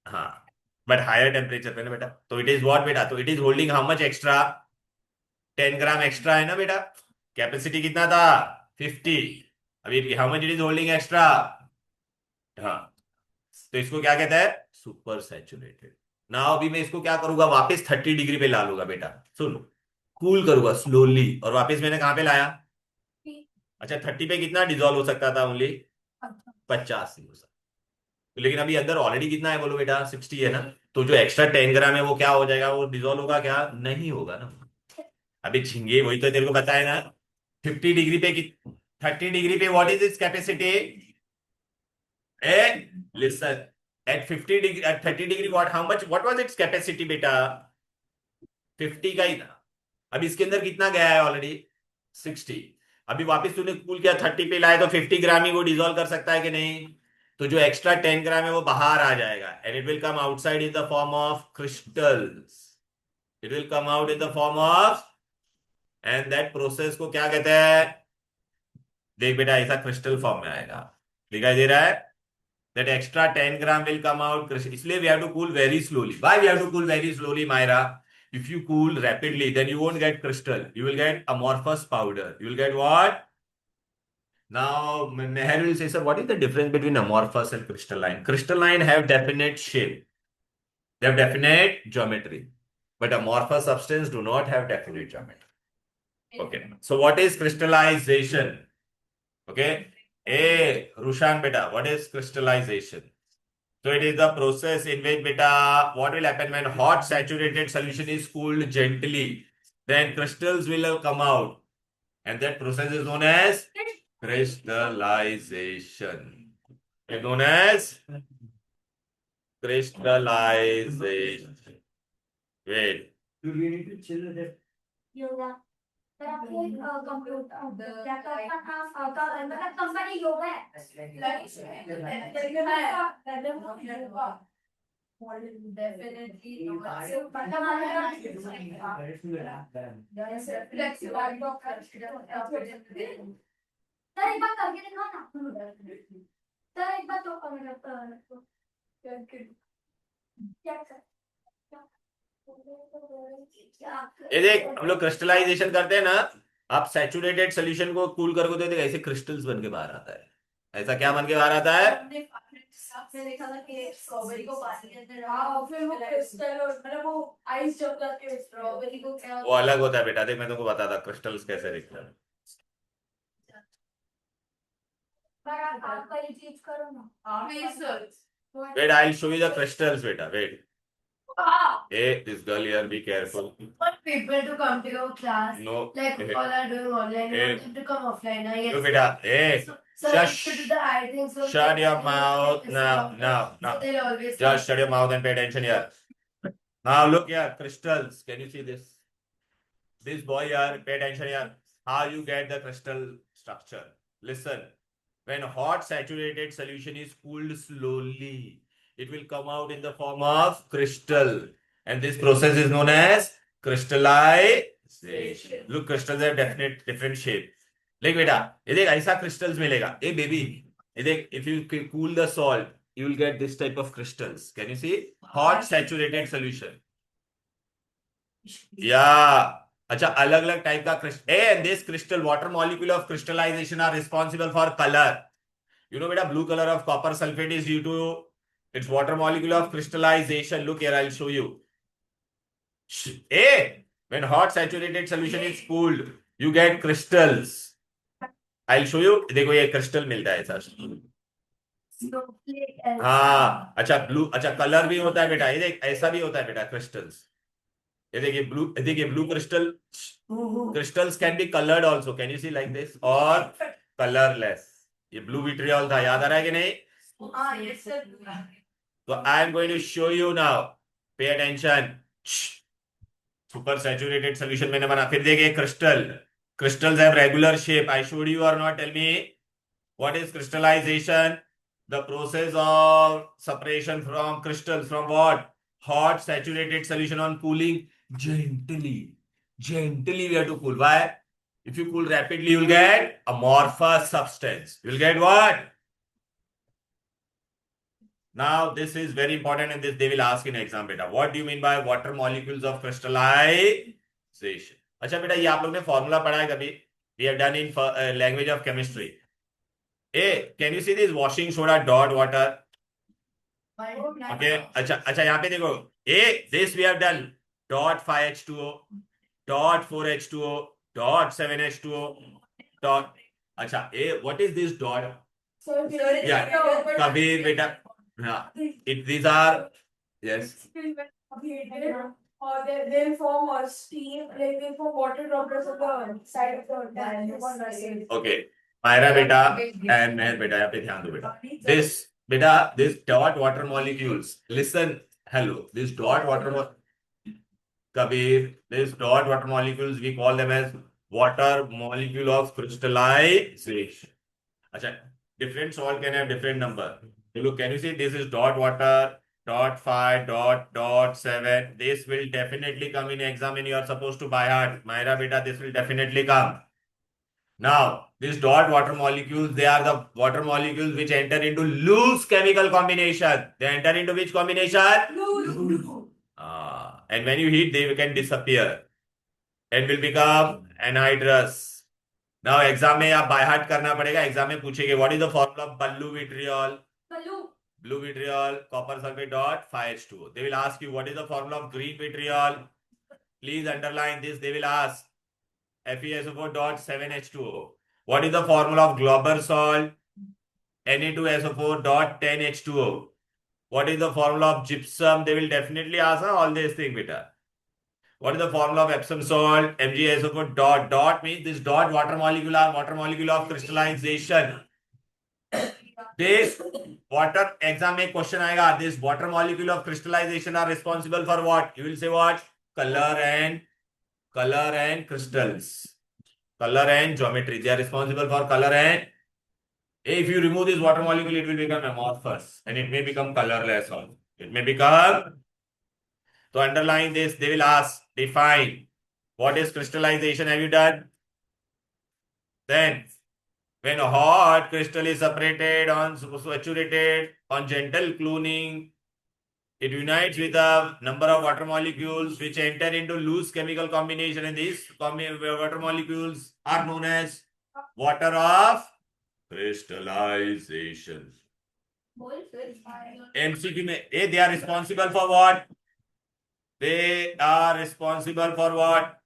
हाँ, बट हायर टेम्परेचर पे ना बेटा, तो इट इज व्हाट बेटा, तो it is holding how much extra, 10 gram extra है ना बेटा, कैपेसिटी कितना था, 50, अभी how much it is holding extra, हाँ, तो इसको क्या कहता है, सुपर सैचुरेटेड। नाउ अभी मैं इसको क्या करूंगा, वापस 30 डिग्री पे ला लूंगा बेटा। सुन, कूल करूंगा स्लोली, और वापस मैंने कहां पे लाया? अच्छा, 30 पे कितना डिजोल्व हो सकता था? ओनली 50 ही हो सकता। लेकिन अभी अंदर ऑलरेडी कितना है बोलो बेटा? 60 है ना। तो जो एक्स्ट्रा 10 ग्राम है वो क्या हो जाएगा? वो डिजोल्व होगा क्या? नहीं होगा ना। अभी झिंगे, वही तो तेरे को बताया ना। 50 डिग्री पे 30 डिग्री पे what is its capacity? A, listen, at 50 degree, at 30 degree, what was its capacity बेटा? 50 का ही था। अब इसके अंदर कितना गया है ऑलरेडी? 60। अभी वापस तूने कूल किया, 30 पे लाए, तो 50 ग्राम ही वो डिजोल्व कर सकता है कि नहीं? तो जो एक्स्ट्रा 10 ग्राम है वो बाहर आ जाएगा, and it will come outside in the form of crystals. It will come out in the form of, and that process को क्या कहते हैं? देख बेटा, ऐसा क्रिस्टल फॉर्म में आएगा। दिखाई दे रहा है? That extra 10 gram will come out. इसलिए we have to cool very slowly. Why we have to cool very slowly, Myra? If you cool rapidly, then you won't get crystal. You will get amorphous powder. You will get what? Now, Meher will say, sir, what is the difference between amorphous and crystalline? Crystalline have definite shape. They have definite geometry. But amorphous substance do not have definite geometry. Okay. So what is crystallization? Okay. Hey, Rushan beta, what is crystallization? So it is the process in which beta, what will happen when hot saturated solution is cooled gently, then crystals will come out, and that process is known as crystallization. It's known as crystallization. Wait. Do we need to chill with it? Yoga sir आपके computer क्या मतलब company yoga है sir एक बार करके दिखाओ ना sir एक बार तो क्या ये देख, हम लोग क्रिस्टलाइजेशन करते हैं ना, आप सैचुरेटेड सोल्यूशन को कूल करके तो देख ऐसे क्रिस्टल्स बन के बाहर आता है। ऐसा क्या बन के बाहर आता है? आपने देखा था कि स्ट्रॉबेरी को पानी के अंदर हाँ फिर वो क्रिस्टल और मतलब वो आइस जब करके स्ट्रॉबेरी को क्या वो अलग होता है बेटा, देख मैं तुमको बताता क्रिस्टल्स कैसे दिखते हैं। आप कोई चीज करो ना Wait, I'll show you the crystals, beta. Wait. Hey, this girl here, be careful. want people to come to your class. No. Like Hey, all are doing online. You Hey. want them to come offline. Yes. no, beta. Hey, So Shush. to do the high things. So shut they- your they- mouth they- now. so Now, now. they'll always Just shut your mouth and pay attention here. Now look here, crystals. Can you see this? This boy here, pay attention here. How you get the crystal structure? Listen. When hot saturated solution is cooled slowly, it will come out in the form of crystal. And this process is known as crystallization. Look, crystals have definite different shape. Like बेटा, ये देख ऐसा crystals मिलेगा. Hey baby, ये देख, if you cool the salt, you will get this type of crystals. Can you see? Hot saturated solution. Yeah. अच्छा, अलग अलग टाइप का crystal, and this crystal water molecule of crystallization are responsible for color. You know बेटा, blue color of copper sulfate is due to its water molecule of crystallization. Look here, I'll show you. Hey, when hot saturated solution is cooled, you get crystals. I'll show you. देखो ये crystal मिलता है ऐसा। snowflake and हाँ, अच्छा blue, अच्छा colour भी होता है बेटा, ये देख ऐसा भी होता है बेटा क्रिस्टल्स। ये देखिए blue crystal, crystals can be colored also. Can you see like this? Or colorless. ये blue vitriol था, याद आ रहा है कि नहीं? हाँ yes sir So I am going to show you now. Pay attention. Super saturated solution मैंने बना। फिर देखिए crystal. Crystals have regular shape. I showed you or not? Tell me. What is crystallization? The process of separation from crystals from what? Hot saturated solution on cooling gently. Gently we have to cool. Why? If you cool rapidly, you will get amorphous substance. You will get what? Now, this is very important, and this they will ask in exam, beta. What do you mean by water molecules of crystallization? अच्छा बेटा, ये आप लोग ने formula पढ़ा है कभी? We have done in language of chemistry. Hey, can you see this washing soda dot water? Okay, अच्छा यहाँ पे देखो this we have done dot 5H2O dot 4H2O dot 7H2O dot अच्छा what is this dot? Yeah, Kabir beta, these are, yes, Or they'll form a steam, like they'll form water droplets on the side of the tank. okay. Myra beta and Meher beta, यहाँ पे ध्यान दो बेटा. This dot water molecules. Listen, hello. This dot water Kabir, this dot water molecules we call them as water molecule of crystallization. अच्छा, different salt can have different number. Look, can you see this is dot water, dot 5, dot 7. This will definitely come in exam and you are supposed to by heart. Myra beta, this will definitely come. Now, these dot water molecules, they are the water molecules which enter into loose chemical combination. They enter into which combination? Loose. And when you heat, they can disappear and will become anhydrous. Now, exam में आप by heart करना पड़ेगा. Exam में पूछेंगे what is the formula of blue vitriol? Blue vitriol, copper sulfate dot 5H2O. They will ask you what is the formula of green vitriol. Please underline this. They will ask FeSO4 dot 7H2O. What is the formula of Glauber salt? Na2SO4 dot 10H2O. What is the formula of gypsum? They will definitely ask all these things, beta. What is the formula of Epsom salt? MgSO4 dot means this dot water molecule of crystallization. This water exam में question आएगा. This water molecule of crystallization are responsible for what? You will say what? Color and crystals. Color and geometry. They are responsible for color and if you remove this water molecule, it will become amorphous and it may become colorless also. It may become. So underline this, they will ask, define what is crystallization. Have you done? Then, when a hot crystal is separated on saturated on gentle cooling, it unites with a number of water molecules which enter into loose chemical combination, and these water molecules are known as water of crystallization. MCQ में they are responsible for what? They are responsible for what?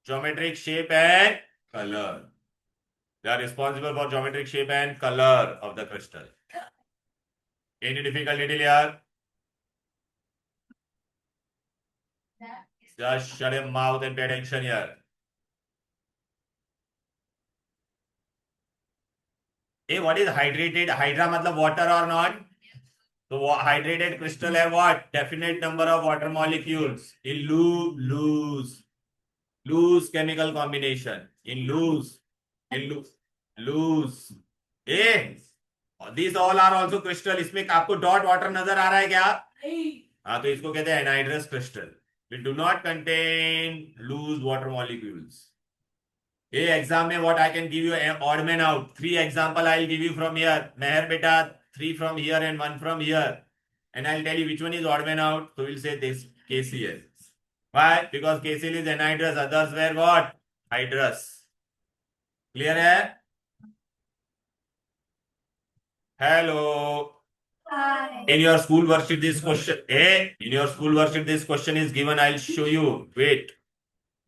Geometric shape and color. They are responsible for geometric shape and color of the crystal. Any difficulty here? Just shut your mouth and pay attention here. Hey, what is hydrated? Hydra मतलब water or not? So hydrated crystal have what? Definite number of water molecules in loose chemical combination. In loose. Hey, these all are also crystal. इसमें आपको dot water नजर आ रहा है क्या? हाँ, तो इसको कहते हैं anhydrous crystal. It do not contain loose water molecules. Hey, exam में what I can give you odd man out. 3 example I will give you from here. Meher beta, 3 from here and 1 from here. And I'll tell you which one is odd man out. So we'll say this KCl. Why? Because KCl is anhydrous. Others were what? Hydrous. Clear hai? Hello. Hi. In your school worksheet, this question. In your school worksheet, this question is given. I'll show you. Wait.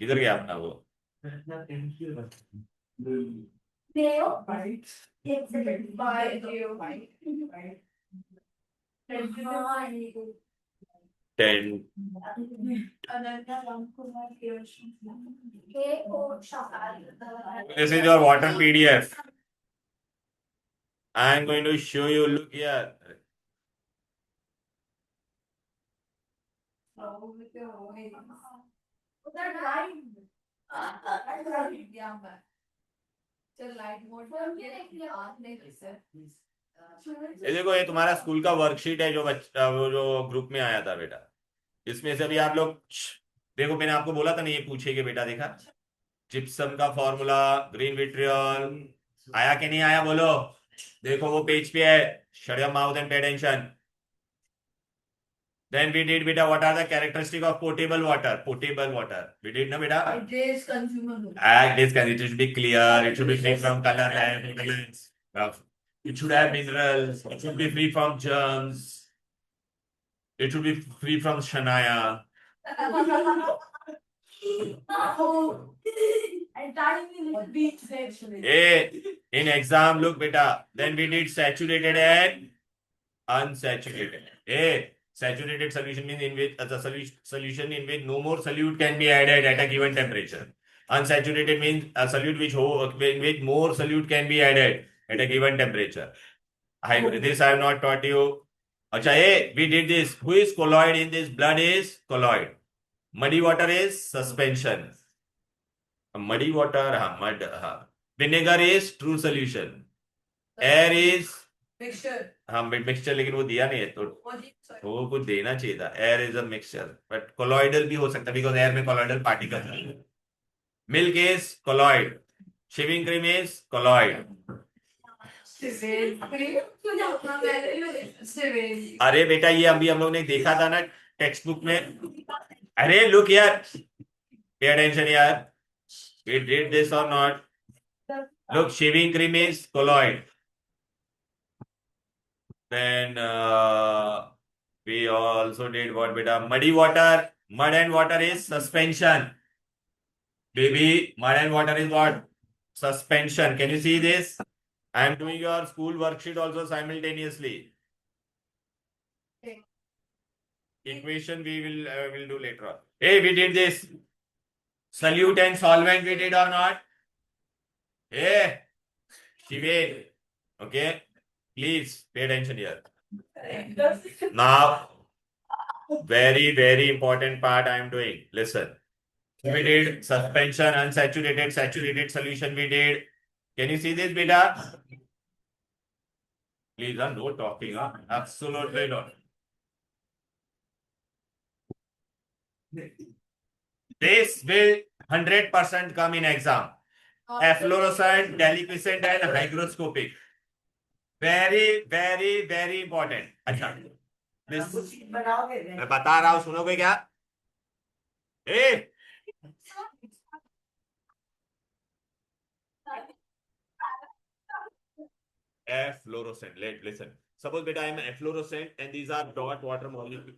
किधर गया अपना वो? Deo. Right. It's a bit By you. 10. This is your water PDF. I am going to show you. Look here. ये देखो, ये तुम्हारा school का worksheet है जो वो जो ग्रुप में आया था बेटा. इसमें से भी आप लोग देखो, मैंने आपको बोला था ना ये पूछेगा बेटा. देखा जिप्सम का फॉर्मूला, ग्रीन विट्रियल आया कि नहीं आया बोलो. देखो वो पेज पे है. Shut your mouth and pay attention. Then we did beta what are the characteristic of potable water? Potable water. We did na beta? It is consumable. It should be clear. It should be free from color and It should have minerals. It should be free from germs. It should be free from Shania. In exam, look, beta. Then we did saturated and unsaturated. Saturated solution means in which the solution in which no more solute can be added at a given temperature. Unsaturated means a solute in which more solute can be added at a given temperature. This I have not taught you. Acha, we did this. Who is colloid in this? Blood is colloid. Muddy water is suspension. Muddy water, mud. Vinegar is true solution. Air is mixture लेकिन वो दिया नहीं है तो वो कुछ देना चाहिए था. Air is a mixture but colloidal भी हो सकता है बिकॉज एयर में कोलॉइडल पार्टिकल है. Milk is colloid. Shaving cream is colloid. अरे बेटा ये अभी हम लोग ने देखा था ना टेक्स्ट बुक में. अरे लुक यार, पे अटेंशन यार. We did this or not? Look, shaving cream is colloid. Then we also did what, beta? Muddy water. Mud and water is suspension. Baby, mud and water is what? Suspension. Can you see this? I am doing your school worksheet also simultaneously. Equation we will do later on. Hey, we did this. Solute and solvent we did or not? Hey, Shiven. Okay, please pay attention here. Now, very important part I am doing. Listen. We did suspension, unsaturated, saturated solution we did. Can you see this, beta? Please, no talking. Absolutely not. This will 100% come in exam. Efflorescent, deliquescent and hygroscopic. Very important. अच्छा, मैं बता रहा हूँ, सुनोगे क्या? Efflorescent. Listen. Suppose beta I am efflorescent and these are dot water molecules.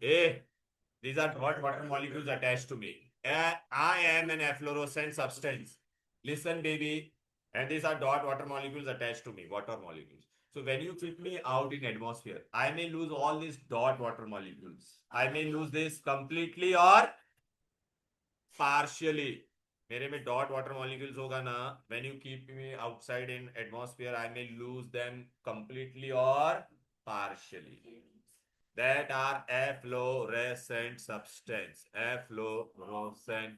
These are dot water molecules attached to me. I am an efflorescent substance. Listen, baby. And these are dot water molecules attached to me. Water molecules. So when you put me out in atmosphere, I may lose all these dot water molecules. I may lose this completely or partially. मेरे में dot water molecules होगा ना. When you keep me outside in atmosphere, I may lose them completely or partially. That are efflorescent substance. Efflorescent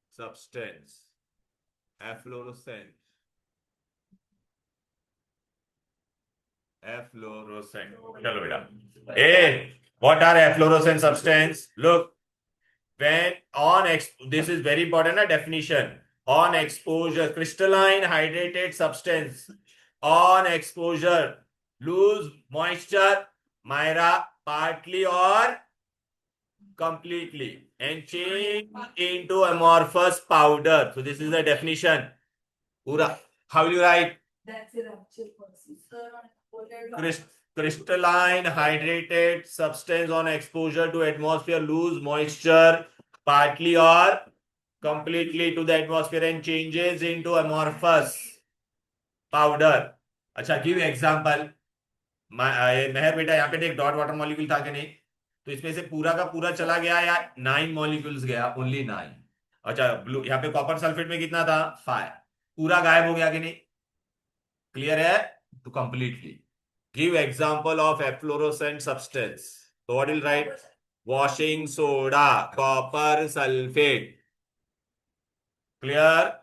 substance. Efflorescent. Efflorescent. Chalo beta. What are efflorescent substance? Look. When on this is very important definition. On exposure, crystalline hydrated substance. On exposure, lose moisture, Myra, partly or completely, and change into amorphous powder. So this is the definition. Pura. How will you write? Crystalline hydrated substance on exposure to atmosphere lose moisture partly or completely to the atmosphere and changes into amorphous powder. अच्छा, give example. मेहर बेटा यहाँ पे देख dot water molecule था कि नहीं? तो इसमें से पूरा का पूरा चला गया या 9 मॉलिक्यूल्स गया? ओनली 9. अच्छा, ब्लू यहाँ पे कॉपर सल्फेट में कितना था? 5. पूरा गायब हो गया कि नहीं? क्लियर है? तो completely. Give example of efflorescent substance. So what will write? Washing soda, copper sulfate. Clear?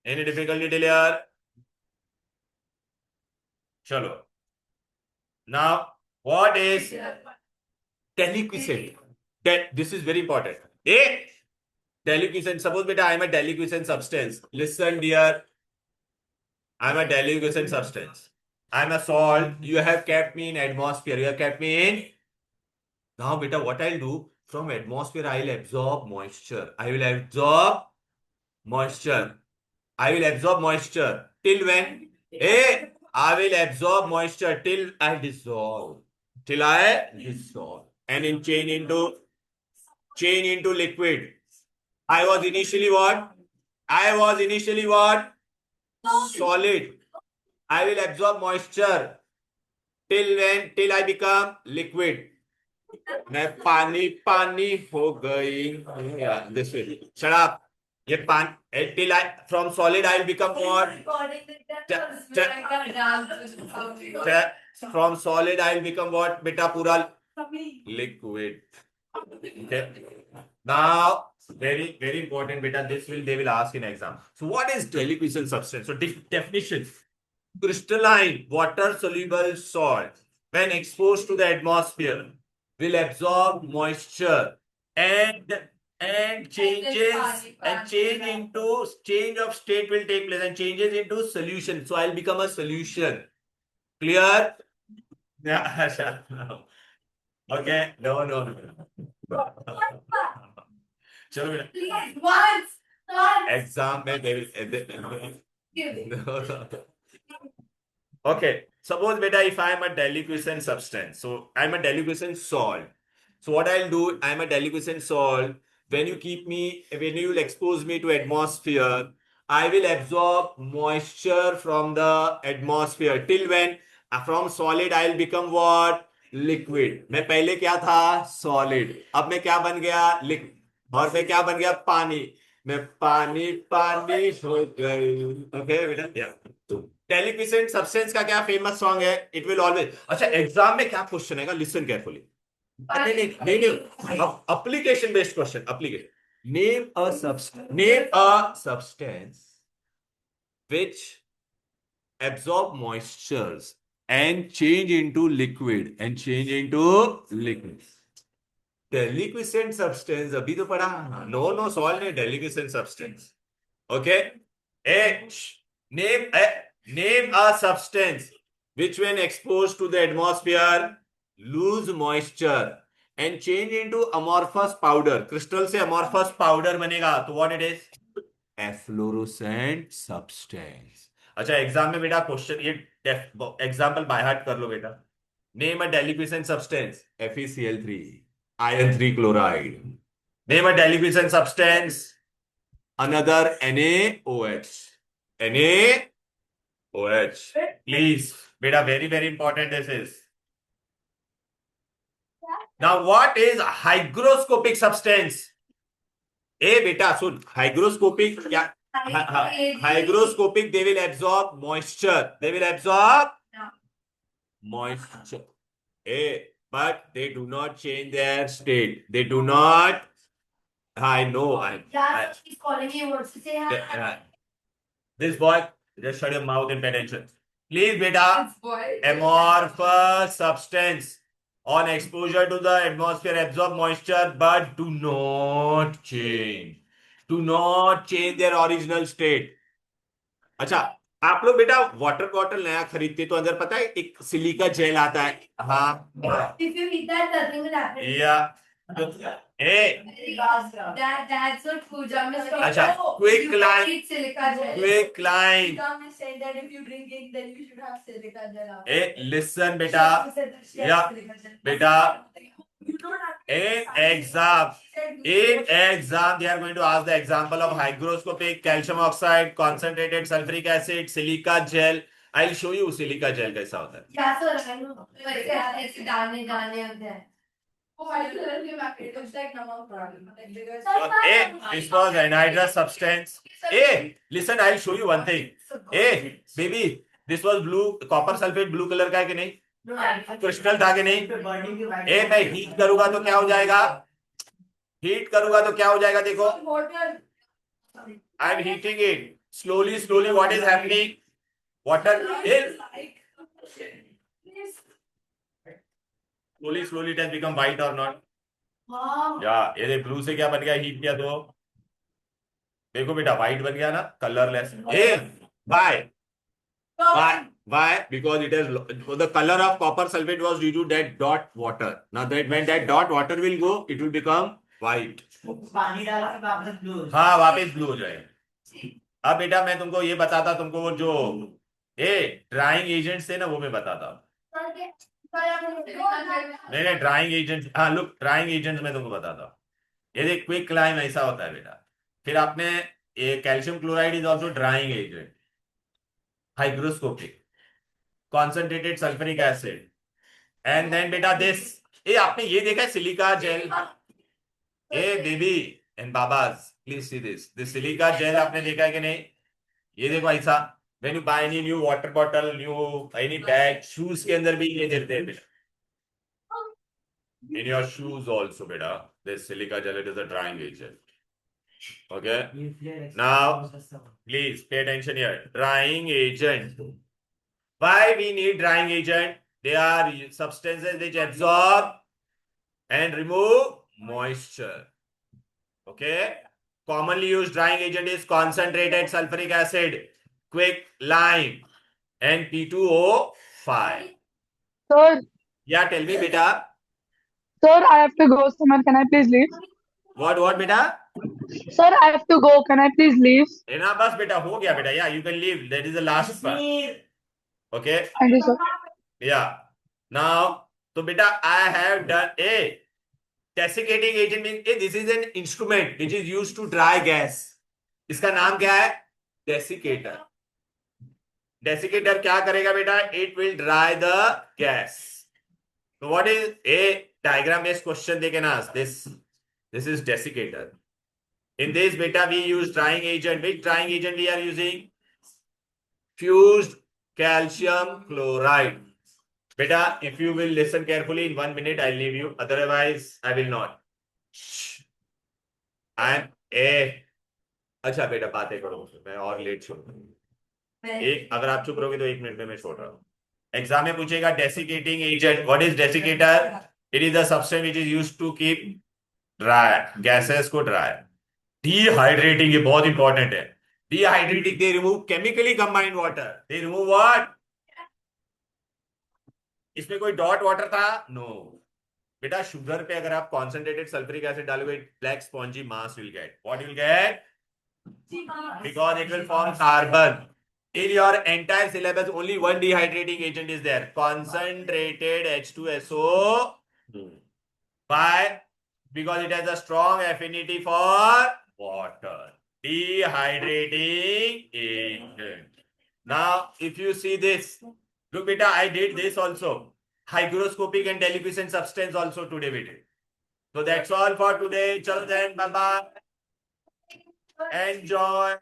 Any difficulty till here? Chalo. Now, what is deliquescent? This is very important. Deliquescent. Suppose beta I am a deliquescent substance. Listen dear. I am a deliquescent substance. I am a salt. You have kept me in atmosphere. You have kept me in. Now, beta, what I'll do? From atmosphere, I'll absorb moisture. I will absorb moisture. I will absorb moisture. Till when? I will absorb moisture till I dissolve. Till I dissolve. And in change into liquid. I was initially what? I was initially what? Solid. I will absorb moisture till when? Till I become liquid. मैं पानी पानी हो गई. This way. Shut up. ये पानी till I from solid I will become what? From solid I will become what? बेटा पूरा liquid. Okay. Now, very important, beta. They will ask in exam. So, what is deliquescent substance? So, definition: crystalline, water-soluble salt, when exposed to the atmosphere, will absorb moisture and change of state will take place and changes into solution. So, I'll become a solution. Clear? Yeah. Okay. No. चलो बेटा Please, once. Exam में they will okay, suppose beta if I am a deliquescent substance, so I am a deliquescent salt, so what I'll do, I am a deliquescent salt. When you will expose me to atmosphere, I will absorb moisture from the atmosphere till when from solid I will become what? Liquid. मैं पहले क्या था? Solid. अब मैं क्या बन गया? Liquid. और मैं क्या बन गया? पानी. मैं पानी पानी हो गई. ओके बेटा. डेलिक्विसेंट सब्सटेंस का क्या फेमस सॉन्ग है? It will always. अच्छा एग्जाम में क्या क्वेश्चन आएगा? Listen carefully. नहीं application based question. Application. Name a substance which absorb moistures and change into liquid Deliquescent substance अभी तो पढ़ा. नो सॉल्व नहीं. Deliquescent substance. Okay. Name a substance which when exposed to the atmosphere lose moisture and change into amorphous powder. Crystal से amorphous powder बनेगा. तो what it is? Efflorescent substance. अच्छा exam में बेटा क्वेश्चन ये example by heart कर लो बेटा. Name a deliquescent substance. FeCl3, iron 3 chloride. Name a deliquescent substance. Another NaOH. NaOH. Please, beta, very important this is. Now, what is hygroscopic substance? Beta, soon. Hygroscopic क्या? Hygroscopic, they will absorb moisture. Moisture. But they do not change their state. They do not. I know. He's calling me. What's to say? This boy, just shut your mouth and pay attention. Please, beta. Amorphous substance on exposure to the atmosphere absorb moisture but do not change. Do not change their original state. अच्छा आप लोग बेटा water bottle नया खरीदते तो अंदर पता है एक सिलिका जेल आता है. हाँ. If you eat that, nothing will happen. Yeah. That's what Pooja Miss told. अच्छा quick line. Eat silica gel. Quick line. Pooja Miss said that if you drink it, then you should have silica gel. Listen beta. Yeah. Beta. You don't have In exam, they are going to ask the example of hygroscopic calcium oxide, concentrated sulfuric acid, silica gel. I'll show you silica gel कैसा होता है. That's what I know. It's दाने होते हैं. Oh, I love it. Looks like namak problem. Like because So, this was anhydrous substance. Listen, I'll show you one thing. Baby, this was blue, copper sulfate blue color का है कि नहीं? Crystal था कि नहीं? मैं हीट करूंगा तो क्या हो जाएगा? देखो. I am heating it. Slowly, what is happening? Water is slowly it has become white or not? या ये ब्लू से क्या बन गया? हीट किया तो देखो बेटा व्हाइट बन गया ना, colourless. Why? Because it is the color of copper sulfate was due to that dot water. Now that when that dot water will go, it will become white. पानी डाल के वापस ब्लू. हाँ वापस ब्लू हो जाएगा. अब बेटा मैं तुमको ये बताता, तुमको वो जो ड्राइंग एजेंट से ना वो मैं बताता हूँ। सर के नहीं ड्राइंग एजेंट, हाँ लुक ड्राइंग एजेंट मैं तुमको बताता हूँ। ये देख क्विक लाइम ऐसा होता है बेटा। फिर आपने ये calcium chloride is also drying agent, hygroscopic, concentrated sulphuric acid, and then बेटा दिस। ये आपने ये देखा है silica gel? A baby and बाबाज please see this silica gel आपने देखा है कि नहीं? ये देखो ऐसा, when you buy any new water bottle, new any bag, shoes के अंदर भी ये देते हैं बेटा। In your shoes also beta, this silica gel, it is a drying agent. Okay, now please pay attention here. Drying agent, why we need drying agent? They are substances which absorb and remove moisture. Okay, commonly used drying agent is concentrated sulfuric acid, quick lime, and P2O5. Sir, Yeah, tell me beta. sir, I have to go somewhere. Can I please leave? What beta? Sir, I have to go. Can I please leave? ना बस बेटा हो गया बेटा, yeah you can leave, that is the last part. Okay, Thank you, sir. Yeah now तो बेटा I have done a desiccating agent mean a this is an instrument which is used to dry gas. इसका नाम क्या है? Desiccator. Desiccator क्या करेगा बेटा? It will dry the gas. तो what is a diagram based question देखे ना, this is desiccator. In this beta we use drying agent. Which drying agent we are using? Fused calcium chloride. Beta, if you will listen carefully, in 1 minute I'll leave you. Otherwise, I will not. I'm a. अच्छा बेटा बातें करो, मैं और late छोड़ रहा हूँ. एक अगर आप चुप रहोगे तो 1 मिनट में मैं छोड़ रहा हूँ. एग्जाम में पूछेगा desiccating agent. What is desiccator? It is the substance which is used to keep dry gases को ड्राई. डिहाइड्रेटिंग, ये बहुत इंपॉर्टेंट है. Dehydrating, they remove chemically combined water. They remove what? इसमें कोई डॉट वाटर था? No बेटा. Sugar पे अगर आप कॉन्सेंट्रेटेड सल्फ्यूरिक एसिड डालोगे, black spongy mass will get. What will get? Because it will form carbon. In your entire syllabus, only one dehydrating agent is there. Concentrated H2SO. Why? Because it has a strong affinity for water. Dehydrating agent. Now, if you see this, look beta, I did this also. Hygroscopic and deliquescent substance also today we did. So that's all for today. Chalo then, bye bye. Enjoy.